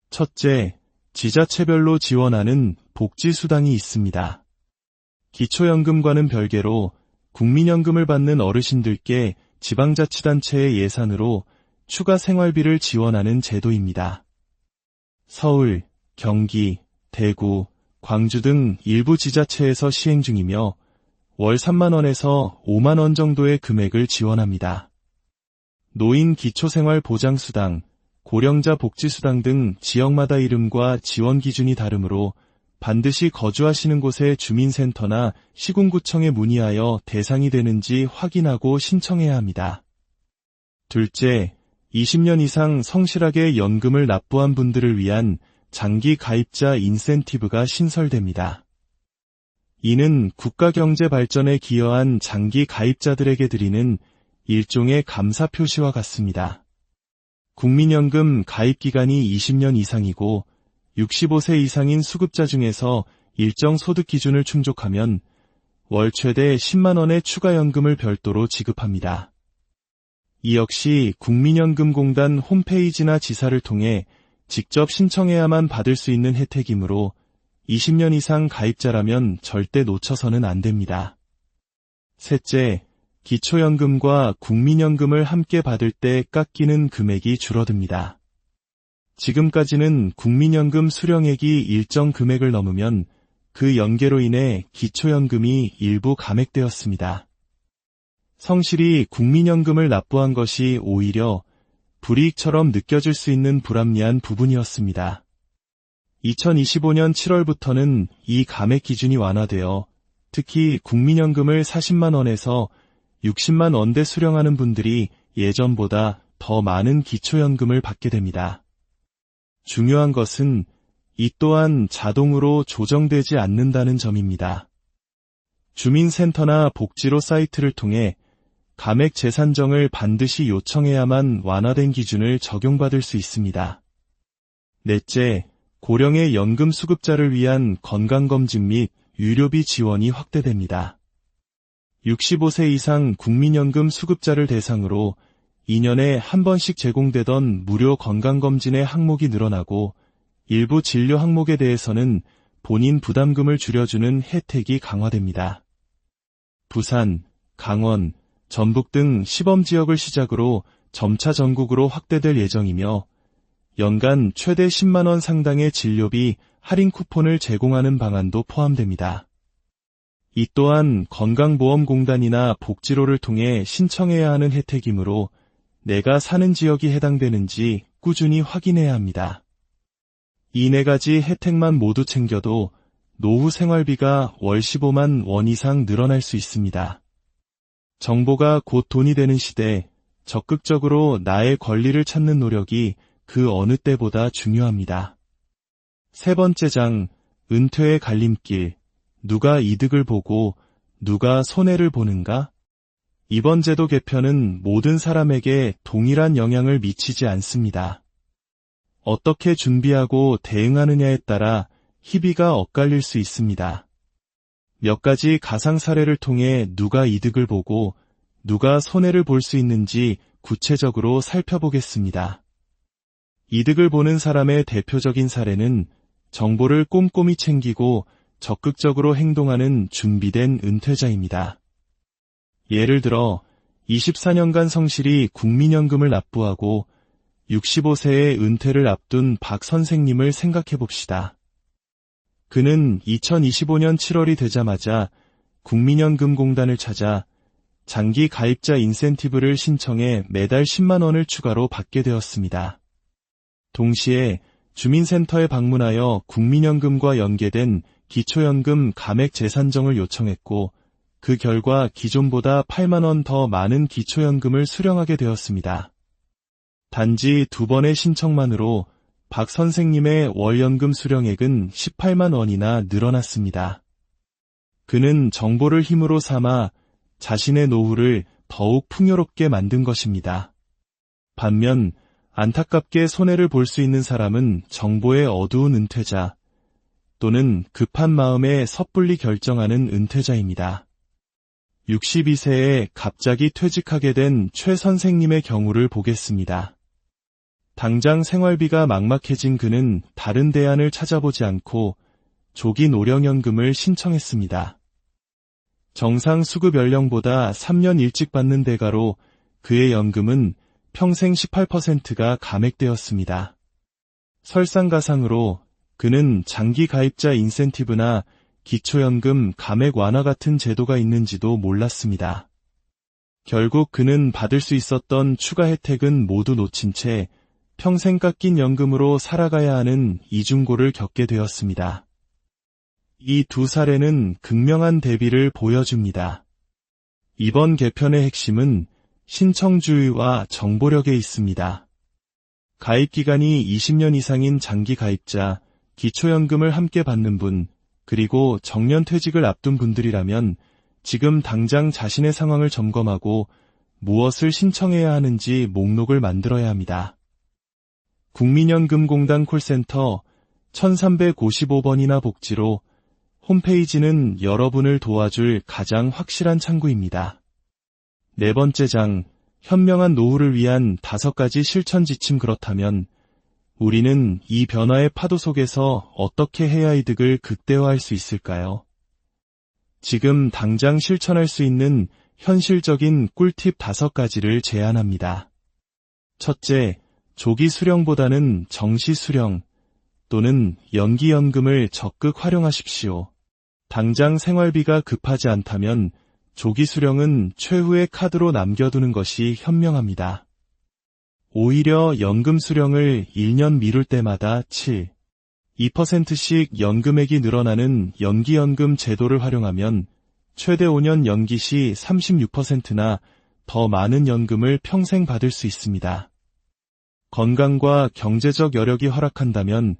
첫째, 지자체별로 지원하는 복지수당이 있습니다. 기초연금과는 별개로 국민연금을 받는 어르신들께 지방자치단체의 예산으로 추가 생활비를 지원하는 제도입니다. 서울, 경기, 대구, 광주 등 일부 지자체에서 시행 중이며 월 3만 원에서 5만 원 정도의 금액을 지원합니다. 노인 기초생활보장수당, 고령자 복지수당 등 지역마다 이름과 지원 기준이 다르므로 반드시 거주하시는 곳의 주민센터나 시군구청에 문의하여 대상이 되는지 확인하고 신청해야 합니다. 둘째, 20년 이상 성실하게 연금을 납부한 분들을 위한 장기 가입자 인센티브가 신설됩니다. 이는 국가 경제 발전에 기여한 장기 가입자들에게 드리는 일종의 감사 표시와 같습니다. 국민연금 가입 기간이 20년 이상이고 65세 이상인 수급자 중에서 일정 소득 기준을 충족하면 월 최대 10만 원의 추가 연금을 별도로 지급합니다. 이 역시 국민연금공단 홈페이지나 지사를 통해 직접 신청해야만 받을 수 있는 혜택이므로 20년 이상 가입자라면 절대 놓쳐서는 안 됩니다. 셋째, 기초연금과 국민연금을 함께 받을 때 깎이는 금액이 줄어듭니다. 지금까지는 국민연금 수령액이 일정 금액을 넘으면 그 연계로 인해 기초연금이 일부 감액되었습니다. 성실히 국민연금을 납부한 것이 오히려 불이익처럼 느껴질 수 있는 불합리한 부분이었습니다. 2025년 7월부터는 이 감액 기준이 완화되어 특히 국민연금을 40만 원에서 60만 원대 수령하는 분들이 예전보다 더 많은 기초연금을 받게 됩니다. 중요한 것은 이 또한 자동으로 조정되지 않는다는 점입니다. 주민센터나 복지로 사이트를 통해 감액 재산정을 반드시 요청해야만 완화된 기준을 적용받을 수 있습니다. 넷째, 고령의 연금 수급자를 위한 건강검진 및 유료비 지원이 확대됩니다. 65세 이상 국민연금 수급자를 대상으로 2년에 한 번씩 제공되던 무료 건강검진의 항목이 늘어나고 일부 진료 항목에 대해서는 본인 부담금을 줄여주는 혜택이 강화됩니다. 부산, 강원, 전북 등 시범지역을 시작으로 점차 전국으로 확대될 예정이며 연간 최대 10만 원 상당의 진료비 할인 쿠폰을 제공하는 방안도 포함됩니다. 이 또한 건강보험공단이나 복지로를 통해 신청해야 하는 혜택이므로 내가 사는 지역이 해당되는지 꾸준히 확인해야 합니다. 이 네 가지 혜택만 모두 챙겨도 노후 생활비가 월 15만 원 이상 늘어날 수 있습니다. 정보가 곧 돈이 되는 시대, 적극적으로 나의 권리를 찾는 노력이 그 어느 때보다 중요합니다. 세 번째 장, 은퇴의 갈림길, 누가 이득을 보고 누가 손해를 보는가? 이번 제도 개편은 모든 사람에게 동일한 영향을 미치지 않습니다. 어떻게 준비하고 대응하느냐에 따라 희비가 엇갈릴 수 있습니다. 몇 가지 가상 사례를 통해 누가 이득을 보고 누가 손해를 볼 수 있는지 구체적으로 살펴보겠습니다. 이득을 보는 사람의 대표적인 사례는 정보를 꼼꼼히 챙기고 적극적으로 행동하는 준비된 은퇴자입니다. 예를 들어 24년간 성실히 국민연금을 납부하고 65세의 은퇴를 앞둔 박 선생님을 생각해 봅시다. 그는 2025년 7월이 되자마자 국민연금공단을 찾아 장기 가입자 인센티브를 신청해 매달 10만 원을 추가로 받게 되었습니다. 동시에 주민센터에 방문하여 국민연금과 연계된 기초연금 감액 재산정을 요청했고 그 결과 기존보다 8만 원 더 많은 기초연금을 수령하게 되었습니다. 단지 2번의 신청만으로 박 선생님의 월연금 수령액은 18만 원이나 늘어났습니다. 그는 정보를 힘으로 삼아 자신의 노후를 더욱 풍요롭게 만든 것입니다. 반면 안타깝게 손해를 볼 수 있는 사람은 정보의 어두운 은퇴자 또는 급한 마음에 섣불리 결정하는 은퇴자입니다. 62세에 갑자기 퇴직하게 된 최 선생님의 경우를 보겠습니다. 당장 생활비가 막막해진 그는 다른 대안을 찾아보지 않고 조기 노령연금을 신청했습니다. 정상 수급 연령보다 3년 일찍 받는 대가로 그의 연금은 평생 18%가 감액되었습니다. 설상가상으로 그는 장기 가입자 인센티브나 기초연금 감액 완화 같은 제도가 있는지도 몰랐습니다. 결국 그는 받을 수 있었던 추가 혜택은 모두 놓친 채 평생 깎인 연금으로 살아가야 하는 이중고를 겪게 되었습니다. 이 두 사례는 극명한 대비를 보여줍니다. 이번 개편의 핵심은 신청주의와 정보력에 있습니다. 가입기간이 20년 이상인 장기 가입자, 기초연금을 함께 받는 분, 그리고 정년퇴직을 앞둔 분들이라면 지금 당장 자신의 상황을 점검하고 무엇을 신청해야 하는지 목록을 만들어야 합니다. 국민연금공단 콜센터 1355번이나 복지로 홈페이지는 여러분을 도와줄 가장 확실한 창구입니다. 네 번째 장, 현명한 노후를 위한 5가지 실천 지침. 그렇다면 우리는 이 변화의 파도 속에서 어떻게 해야 이득을 극대화할 수 있을까요? 지금 당장 실천할 수 있는 현실적인 꿀팁 5가지를 제안합니다. 첫째, 조기 수령보다는 정시 수령 또는 연기연금을 적극 활용하십시오. 당장 생활비가 급하지 않다면 조기 수령은 최후의 카드로 남겨두는 것이 현명합니다. 오히려 연금 수령을 1년 미룰 때마다 2%씩 연금액이 늘어나는 연기연금 제도를 활용하면 최대 5년 연기 시 36%나 더 많은 연금을 평생 받을 수 있습니다. 건강과 경제적 여력이 허락한다면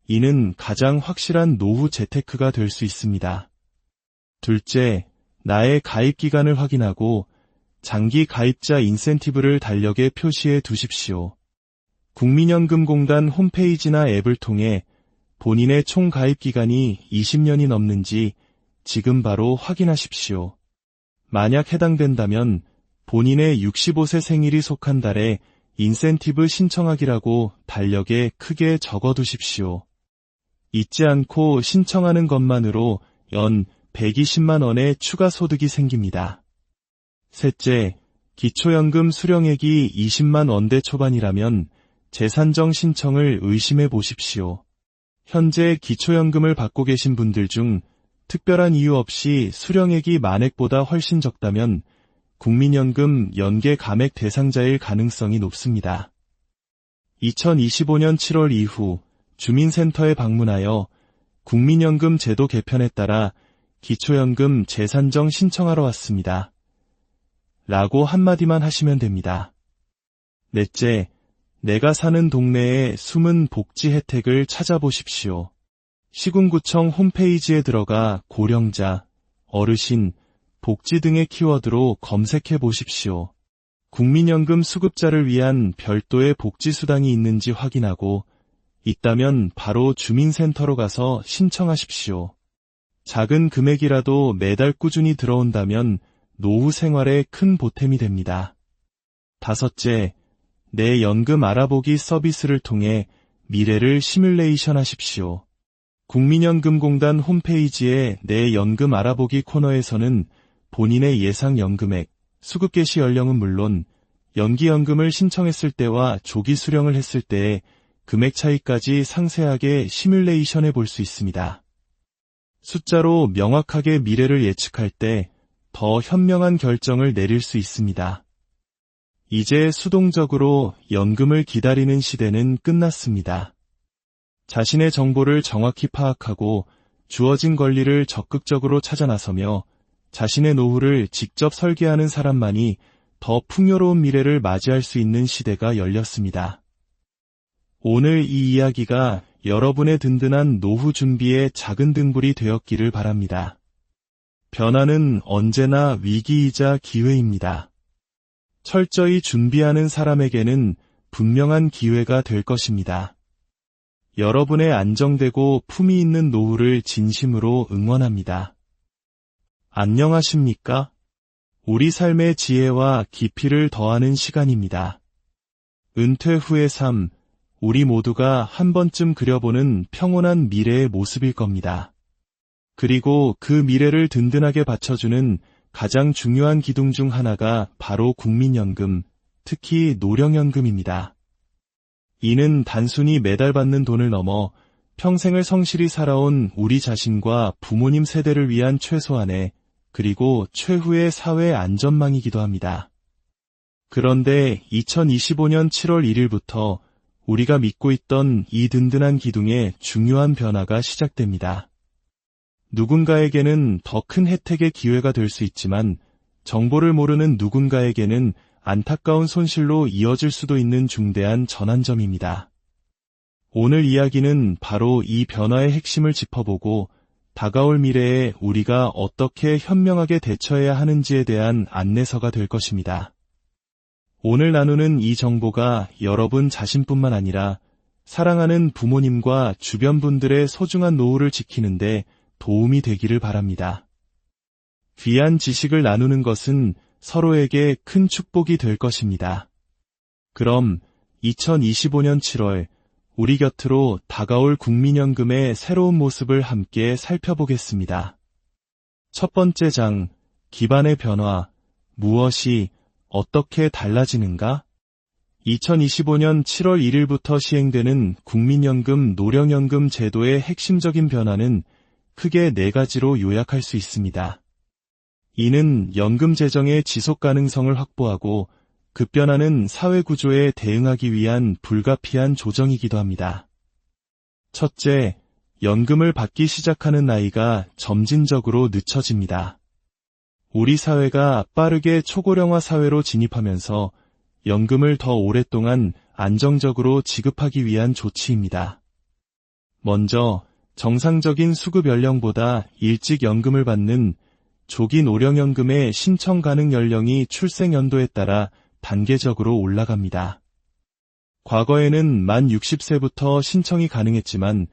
이는 가장 확실한 노후 재테크가 될 수 있습니다. 둘째, 나의 가입 기간을 확인하고 장기 가입자 인센티브를 달력에 표시해 두십시오. 국민연금공단 홈페이지나 앱을 통해 본인의 총 가입 기간이 20년이 넘는지 지금 바로 확인하십시오. 만약 해당된다면 본인의 65세 생일이 속한 달에 인센티브 신청하기라고 달력에 크게 적어두십시오. 잊지 않고 신청하는 것만으로 연 120만 원의 추가 소득이 생깁니다. 셋째, 기초연금 수령액이 20만 원대 초반이라면 재산정 신청을 의심해 보십시오. 현재 기초연금을 받고 계신 분들 중 특별한 이유 없이 수령액이 만액보다 훨씬 적다면 국민연금 연계 감액 대상자일 가능성이 높습니다. 2025년 7월 이후 주민센터에 방문하여 국민연금 제도 개편에 따라 기초연금 재산정 신청하러 왔습니다. 라고 한마디만 하시면 됩니다. 넷째, 내가 사는 동네의 숨은 복지 혜택을 찾아보십시오. 시군구청 홈페이지에 들어가 고령자, 어르신, 복지 등의 키워드로 검색해 보십시오. 국민연금 수급자를 위한 별도의 복지수당이 있는지 확인하고 있다면 바로 주민센터로 가서 신청하십시오. 작은 금액이라도 매달 꾸준히 들어온다면 노후 생활에 큰 보탬이 됩니다. 다섯째, 내 연금 알아보기 서비스를 통해 미래를 시뮬레이션 하십시오. 국민연금공단 홈페이지의 내 연금 알아보기 코너에서는 본인의 예상 연금액, 수급 개시 연령은 물론 연기연금을 신청했을 때와 조기 수령을 했을 때의 금액 차이까지 상세하게 시뮬레이션해 볼 수 있습니다. 숫자로 명확하게 미래를 예측할 때 더 현명한 결정을 내릴 수 있습니다. 이제 수동적으로 연금을 기다리는 시대는 끝났습니다. 자신의 정보를 정확히 파악하고 주어진 권리를 적극적으로 찾아 나서며 자신의 노후를 직접 설계하는 사람만이 더 풍요로운 미래를 맞이할 수 있는 시대가 열렸습니다. 오늘 이 이야기가 여러분의 든든한 노후 준비의 작은 등불이 되었기를 바랍니다. 변화는 언제나 위기이자 기회입니다. 철저히 준비하는 사람에게는 분명한 기회가 될 것입니다. 여러분의 안정되고 품위 있는 노후를 진심으로 응원합니다. 안녕하십니까? 우리 삶의 지혜와 깊이를 더하는 시간입니다. 은퇴 후의 삶, 우리 모두가 한 번쯤 그려보는 평온한 미래의 모습일 겁니다. 그리고 그 미래를 든든하게 받쳐주는 가장 중요한 기둥 중 하나가 바로 국민연금, 특히 노령연금입니다. 이는 단순히 매달 받는 돈을 넘어 평생을 성실히 살아온 우리 자신과 부모님 세대를 위한 최소한의 그리고 최후의 사회 안전망이기도 합니다. 그런데 2025년 7월 1일부터 우리가 믿고 있던 이 든든한 기둥에 중요한 변화가 시작됩니다. 누군가에게는 더 큰 혜택의 기회가 될 수 있지만 정보를 모르는 누군가에게는 안타까운 손실로 이어질 수도 있는 중대한 전환점입니다. 오늘 이야기는 바로 이 변화의 핵심을 짚어보고 다가올 미래에 우리가 어떻게 현명하게 대처해야 하는지에 대한 안내서가 될 것입니다. 오늘 나누는 이 정보가 여러분 자신뿐만 아니라 사랑하는 부모님과 주변 분들의 소중한 노후를 지키는데 도움이 되기를 바랍니다. 귀한 지식을 나누는 것은 서로에게 큰 축복이 될 것입니다. 그럼 2025년 7월 우리 곁으로 다가올 국민연금의 새로운 모습을 함께 살펴보겠습니다. 첫 번째 장, 기반의 변화, 무엇이 어떻게 달라지는가? 2025년 7월 1일부터 시행되는 국민연금 노령연금 제도의 핵심적인 변화는 크게 4가지로 요약할 수 있습니다. 이는 연금 재정의 지속 가능성을 확보하고 급변하는 사회구조에 대응하기 위한 불가피한 조정이기도 합니다. 첫째, 연금을 받기 시작하는 나이가 점진적으로 늦춰집니다. 우리 사회가 빠르게 초고령화 사회로 진입하면서 연금을 더 오랫동안 안정적으로 지급하기 위한 조치입니다. 먼저 정상적인 수급 연령보다 일찍 연금을 받는 조기 노령연금의 신청 가능 연령이 출생 연도에 따라 단계적으로 올라갑니다. 과거에는 만 60세부터 신청이 가능했지만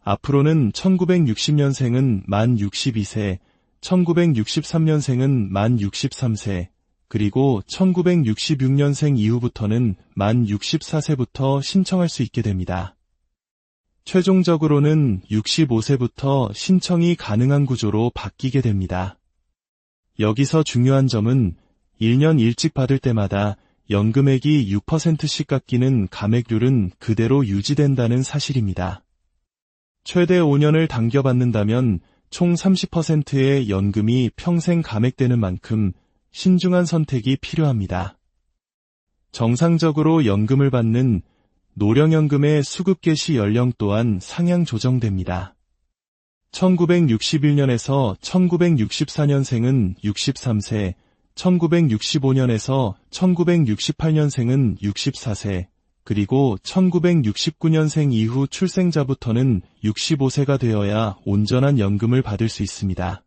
앞으로는 1960년생은 만 62세, 1963년생은 만 63세, 그리고 1966년생 이후부터는 만 64세부터 신청할 수 있게 됩니다. 최종적으로는 65세부터 신청이 가능한 구조로 바뀌게 됩니다. 여기서 중요한 점은 1년 일찍 받을 때마다 연금액이 6%씩 깎이는 감액률은 그대로 유지된다는 사실입니다. 최대 5년을 당겨 받는다면 총 30%의 연금이 평생 감액되는 만큼 신중한 선택이 필요합니다. 정상적으로 연금을 받는 노령연금의 수급 개시 연령 또한 상향 조정됩니다. 1961년에서 1964년생은 63세, 1965년에서 1968년생은 64세, 그리고 1969년생 이후 출생자부터는 65세가 되어야 온전한 연금을 받을 수 있습니다.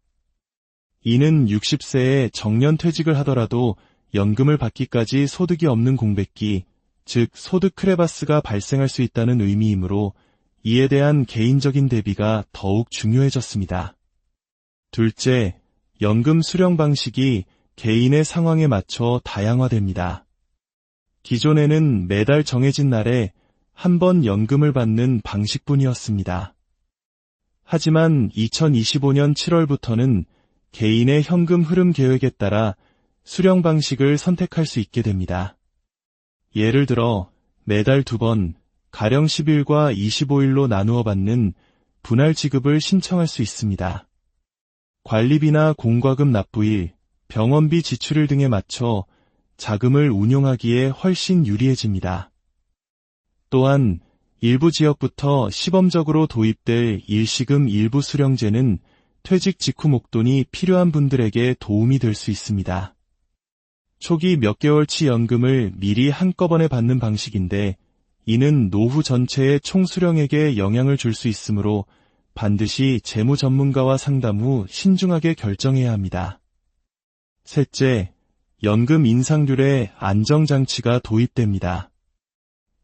이는 60세에 정년퇴직을 하더라도 연금을 받기까지 소득이 없는 공백기, 즉 소득 크레바스가 발생할 수 있다는 의미이므로 이에 대한 개인적인 대비가 더욱 중요해졌습니다. 둘째, 연금 수령 방식이 개인의 상황에 맞춰 다양화됩니다. 기존에는 매달 정해진 날에 한 번 연금을 받는 방식뿐이었습니다. 하지만 2025년 7월부터는 개인의 현금 흐름 계획에 따라 수령 방식을 선택할 수 있게 됩니다. 예를 들어 매달 2번, 가령 10일과 25일로 나누어 받는 분할 지급을 신청할 수 있습니다. 관리비나 공과금 납부일, 병원비 지출일 등에 맞춰 자금을 운용하기에 훨씬 유리해집니다. 또한 일부 지역부터 시범적으로 도입될 일시금 일부 수령제는 퇴직 직후 목돈이 필요한 분들에게 도움이 될 수 있습니다. 초기 몇 개월치 연금을 미리 한꺼번에 받는 방식인데 이는 노후 전체의 총수령액에 영향을 줄 수 있으므로 반드시 재무 전문가와 상담 후 신중하게 결정해야 합니다. 셋째, 연금 인상률의 안정장치가 도입됩니다.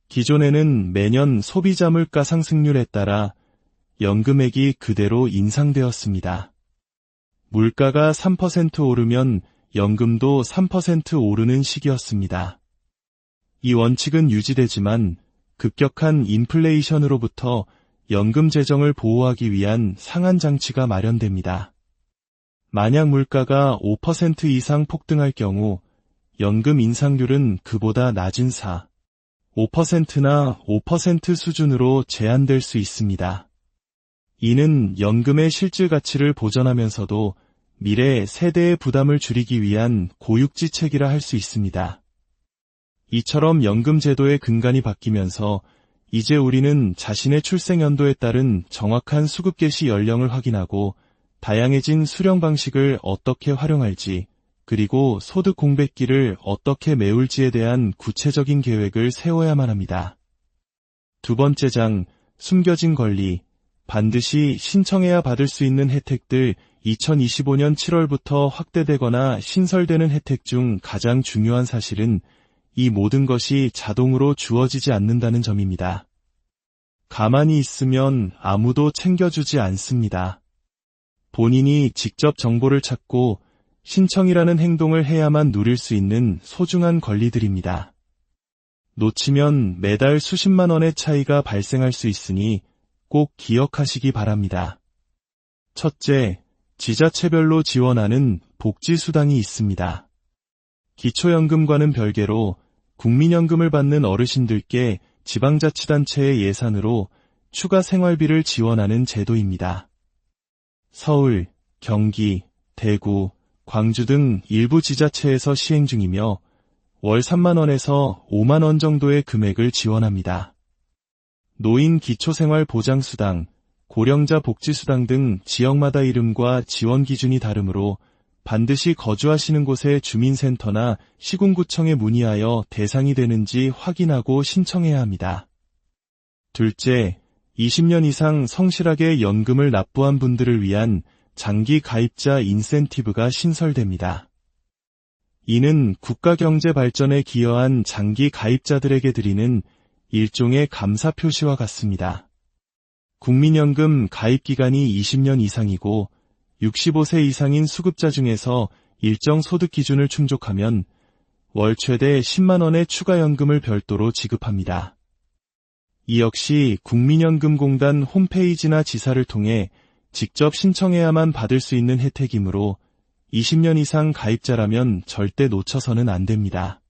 기존에는 매년 소비자 물가 상승률에 따라 연금액이 그대로 인상되었습니다. 물가가 3% 오르면 연금도 3% 오르는 시기였습니다. 이 원칙은 유지되지만 급격한 인플레이션으로부터 연금 재정을 보호하기 위한 상한 장치가 마련됩니다. 만약 물가가 5% 이상 폭등할 경우 연금 인상률은 그보다 낮은 5%나 5% 수준으로 제한될 수 있습니다. 이는 연금의 실질 가치를 보전하면서도 미래 세대의 부담을 줄이기 위한 고육지책이라 할 수 있습니다. 이처럼 연금 제도의 근간이 바뀌면서 이제 우리는 자신의 출생연도에 따른 정확한 수급 개시 연령을 확인하고 다양해진 수령 방식을 어떻게 활용할지, 그리고 소득 공백기를 어떻게 메울지에 대한 구체적인 계획을 세워야만 합니다. 두 번째 장, 숨겨진 권리. 반드시 신청해야 받을 수 있는 혜택들. 2025년 7월부터 확대되거나 신설되는 혜택 중 가장 중요한 사실은 이 모든 것이 자동으로 주어지지 않는다는 점입니다. 가만히 있으면 아무도 챙겨주지 않습니다. 본인이 직접 정보를 찾고 신청이라는 행동을 해야만 누릴 수 있는 소중한 권리들입니다. 놓치면 매달 수십만 원의 차이가 발생할 수 있으니 꼭 기억하시기 바랍니다. 첫째, 지자체별로 지원하는 복지수당이 있습니다. 기초연금과는 별개로 국민연금을 받는 어르신들께 지방자치단체의 예산으로 추가 생활비를 지원하는 제도입니다. 서울, 경기, 대구, 광주 등 일부 지자체에서 시행 중이며 월 3만 원에서 5만 원 정도의 금액을 지원합니다. 노인 기초생활보장수당, 고령자 복지수당 등 지역마다 이름과 지원 기준이 다르므로 반드시 거주하시는 곳의 주민센터나 시군구청에 문의하여 대상이 되는지 확인하고 신청해야 합니다. 둘째, 20년 이상 성실하게 연금을 납부한 분들을 위한 장기 가입자 인센티브가 신설됩니다. 이는 국가 경제 발전에 기여한 장기 가입자들에게 드리는 일종의 감사 표시와 같습니다. 국민연금 가입 기간이 20년 이상이고 65세 이상인 수급자 중에서 일정 소득 기준을 충족하면 월 최대 10만 원의 추가 연금을 별도로 지급합니다. 이 역시 국민연금공단 홈페이지나 지사를 통해 직접 신청해야만 받을 수 있는 혜택이므로 20년 이상 가입자라면 절대 놓쳐서는 안 됩니다.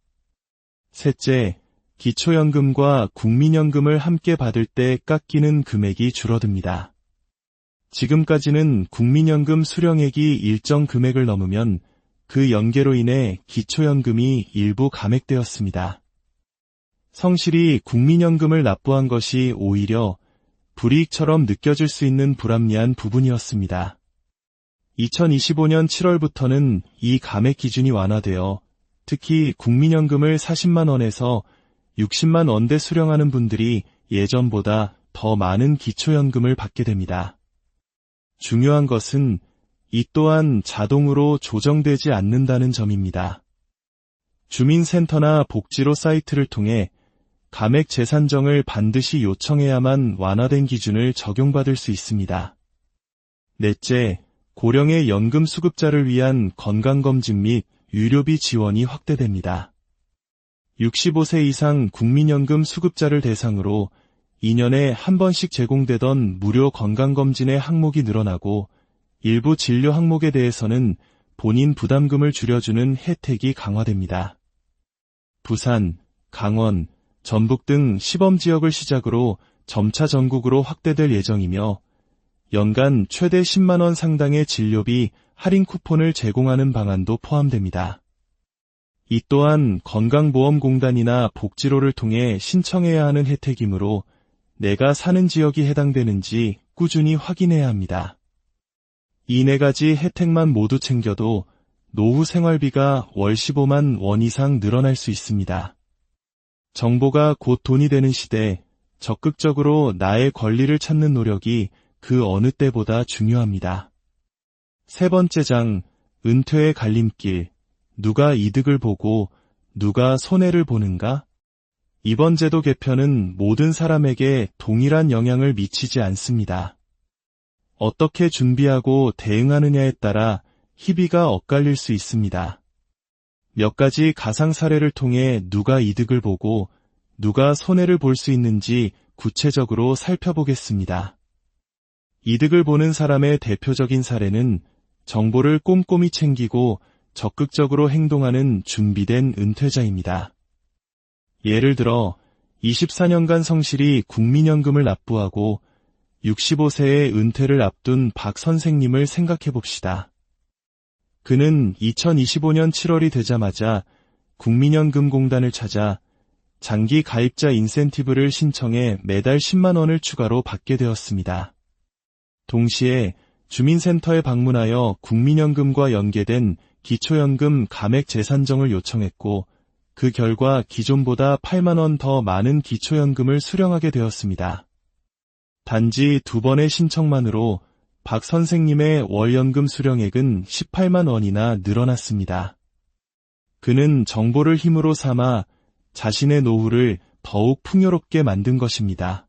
셋째, 기초연금과 국민연금을 함께 받을 때 깎이는 금액이 줄어듭니다. 지금까지는 국민연금 수령액이 일정 금액을 넘으면 그 연계로 인해 기초연금이 일부 감액되었습니다. 성실히 국민연금을 납부한 것이 오히려 불이익처럼 느껴질 수 있는 불합리한 부분이었습니다. 2025년 7월부터는 이 감액 기준이 완화되어 특히 국민연금을 40만 원에서 60만 원대 수령하는 분들이 예전보다 더 많은 기초연금을 받게 됩니다. 중요한 것은 이 또한 자동으로 조정되지 않는다는 점입니다. 주민센터나 복지로 사이트를 통해 감액 재산정을 반드시 요청해야만 완화된 기준을 적용받을 수 있습니다. 넷째, 고령의 연금 수급자를 위한 건강검진 및 의료비 지원이 확대됩니다. 65세 이상 국민연금 수급자를 대상으로 2년에 한 번씩 제공되던 무료 건강검진의 항목이 늘어나고 일부 진료 항목에 대해서는 본인 부담금을 줄여주는 혜택이 강화됩니다. 부산, 강원, 전북 등 시범지역을 시작으로 점차 전국으로 확대될 예정이며 연간 최대 10만 원 상당의 진료비 할인 쿠폰을 제공하는 방안도 포함됩니다. 이 또한 건강보험공단이나 복지로를 통해 신청해야 하는 혜택이므로 내가 사는 지역이 해당되는지 꾸준히 확인해야 합니다. 이 네 가지 혜택만 모두 챙겨도 노후 생활비가 월 15만 원 이상 늘어날 수 있습니다. 정보가 곧 돈이 되는 시대, 적극적으로 나의 권리를 찾는 노력이 그 어느 때보다 중요합니다. 세 번째 장, 은퇴의 갈림길. 누가 이득을 보고 누가 손해를 보는가? 이번 제도 개편은 모든 사람에게 동일한 영향을 미치지 않습니다. 어떻게 준비하고 대응하느냐에 따라 희비가 엇갈릴 수 있습니다. 몇 가지 가상 사례를 통해 누가 이득을 보고 누가 손해를 볼 수 있는지 구체적으로 살펴보겠습니다. 이득을 보는 사람의 대표적인 사례는 정보를 꼼꼼히 챙기고 적극적으로 행동하는 준비된 은퇴자입니다. 예를 들어 24년간 성실히 국민연금을 납부하고 65세의 은퇴를 앞둔 박 선생님을 생각해 봅시다. 그는 2025년 7월이 되자마자 국민연금공단을 찾아 장기 가입자 인센티브를 신청해 매달 10만 원을 추가로 받게 되었습니다. 동시에 주민센터에 방문하여 국민연금과 연계된 기초연금 감액 재산정을 요청했고 그 결과 기존보다 8만 원 더 많은 기초연금을 수령하게 되었습니다. 단지 2번의 신청만으로 박 선생님의 월연금 수령액은 18만 원이나 늘어났습니다. 그는 정보를 힘으로 삼아 자신의 노후를 더욱 풍요롭게 만든 것입니다.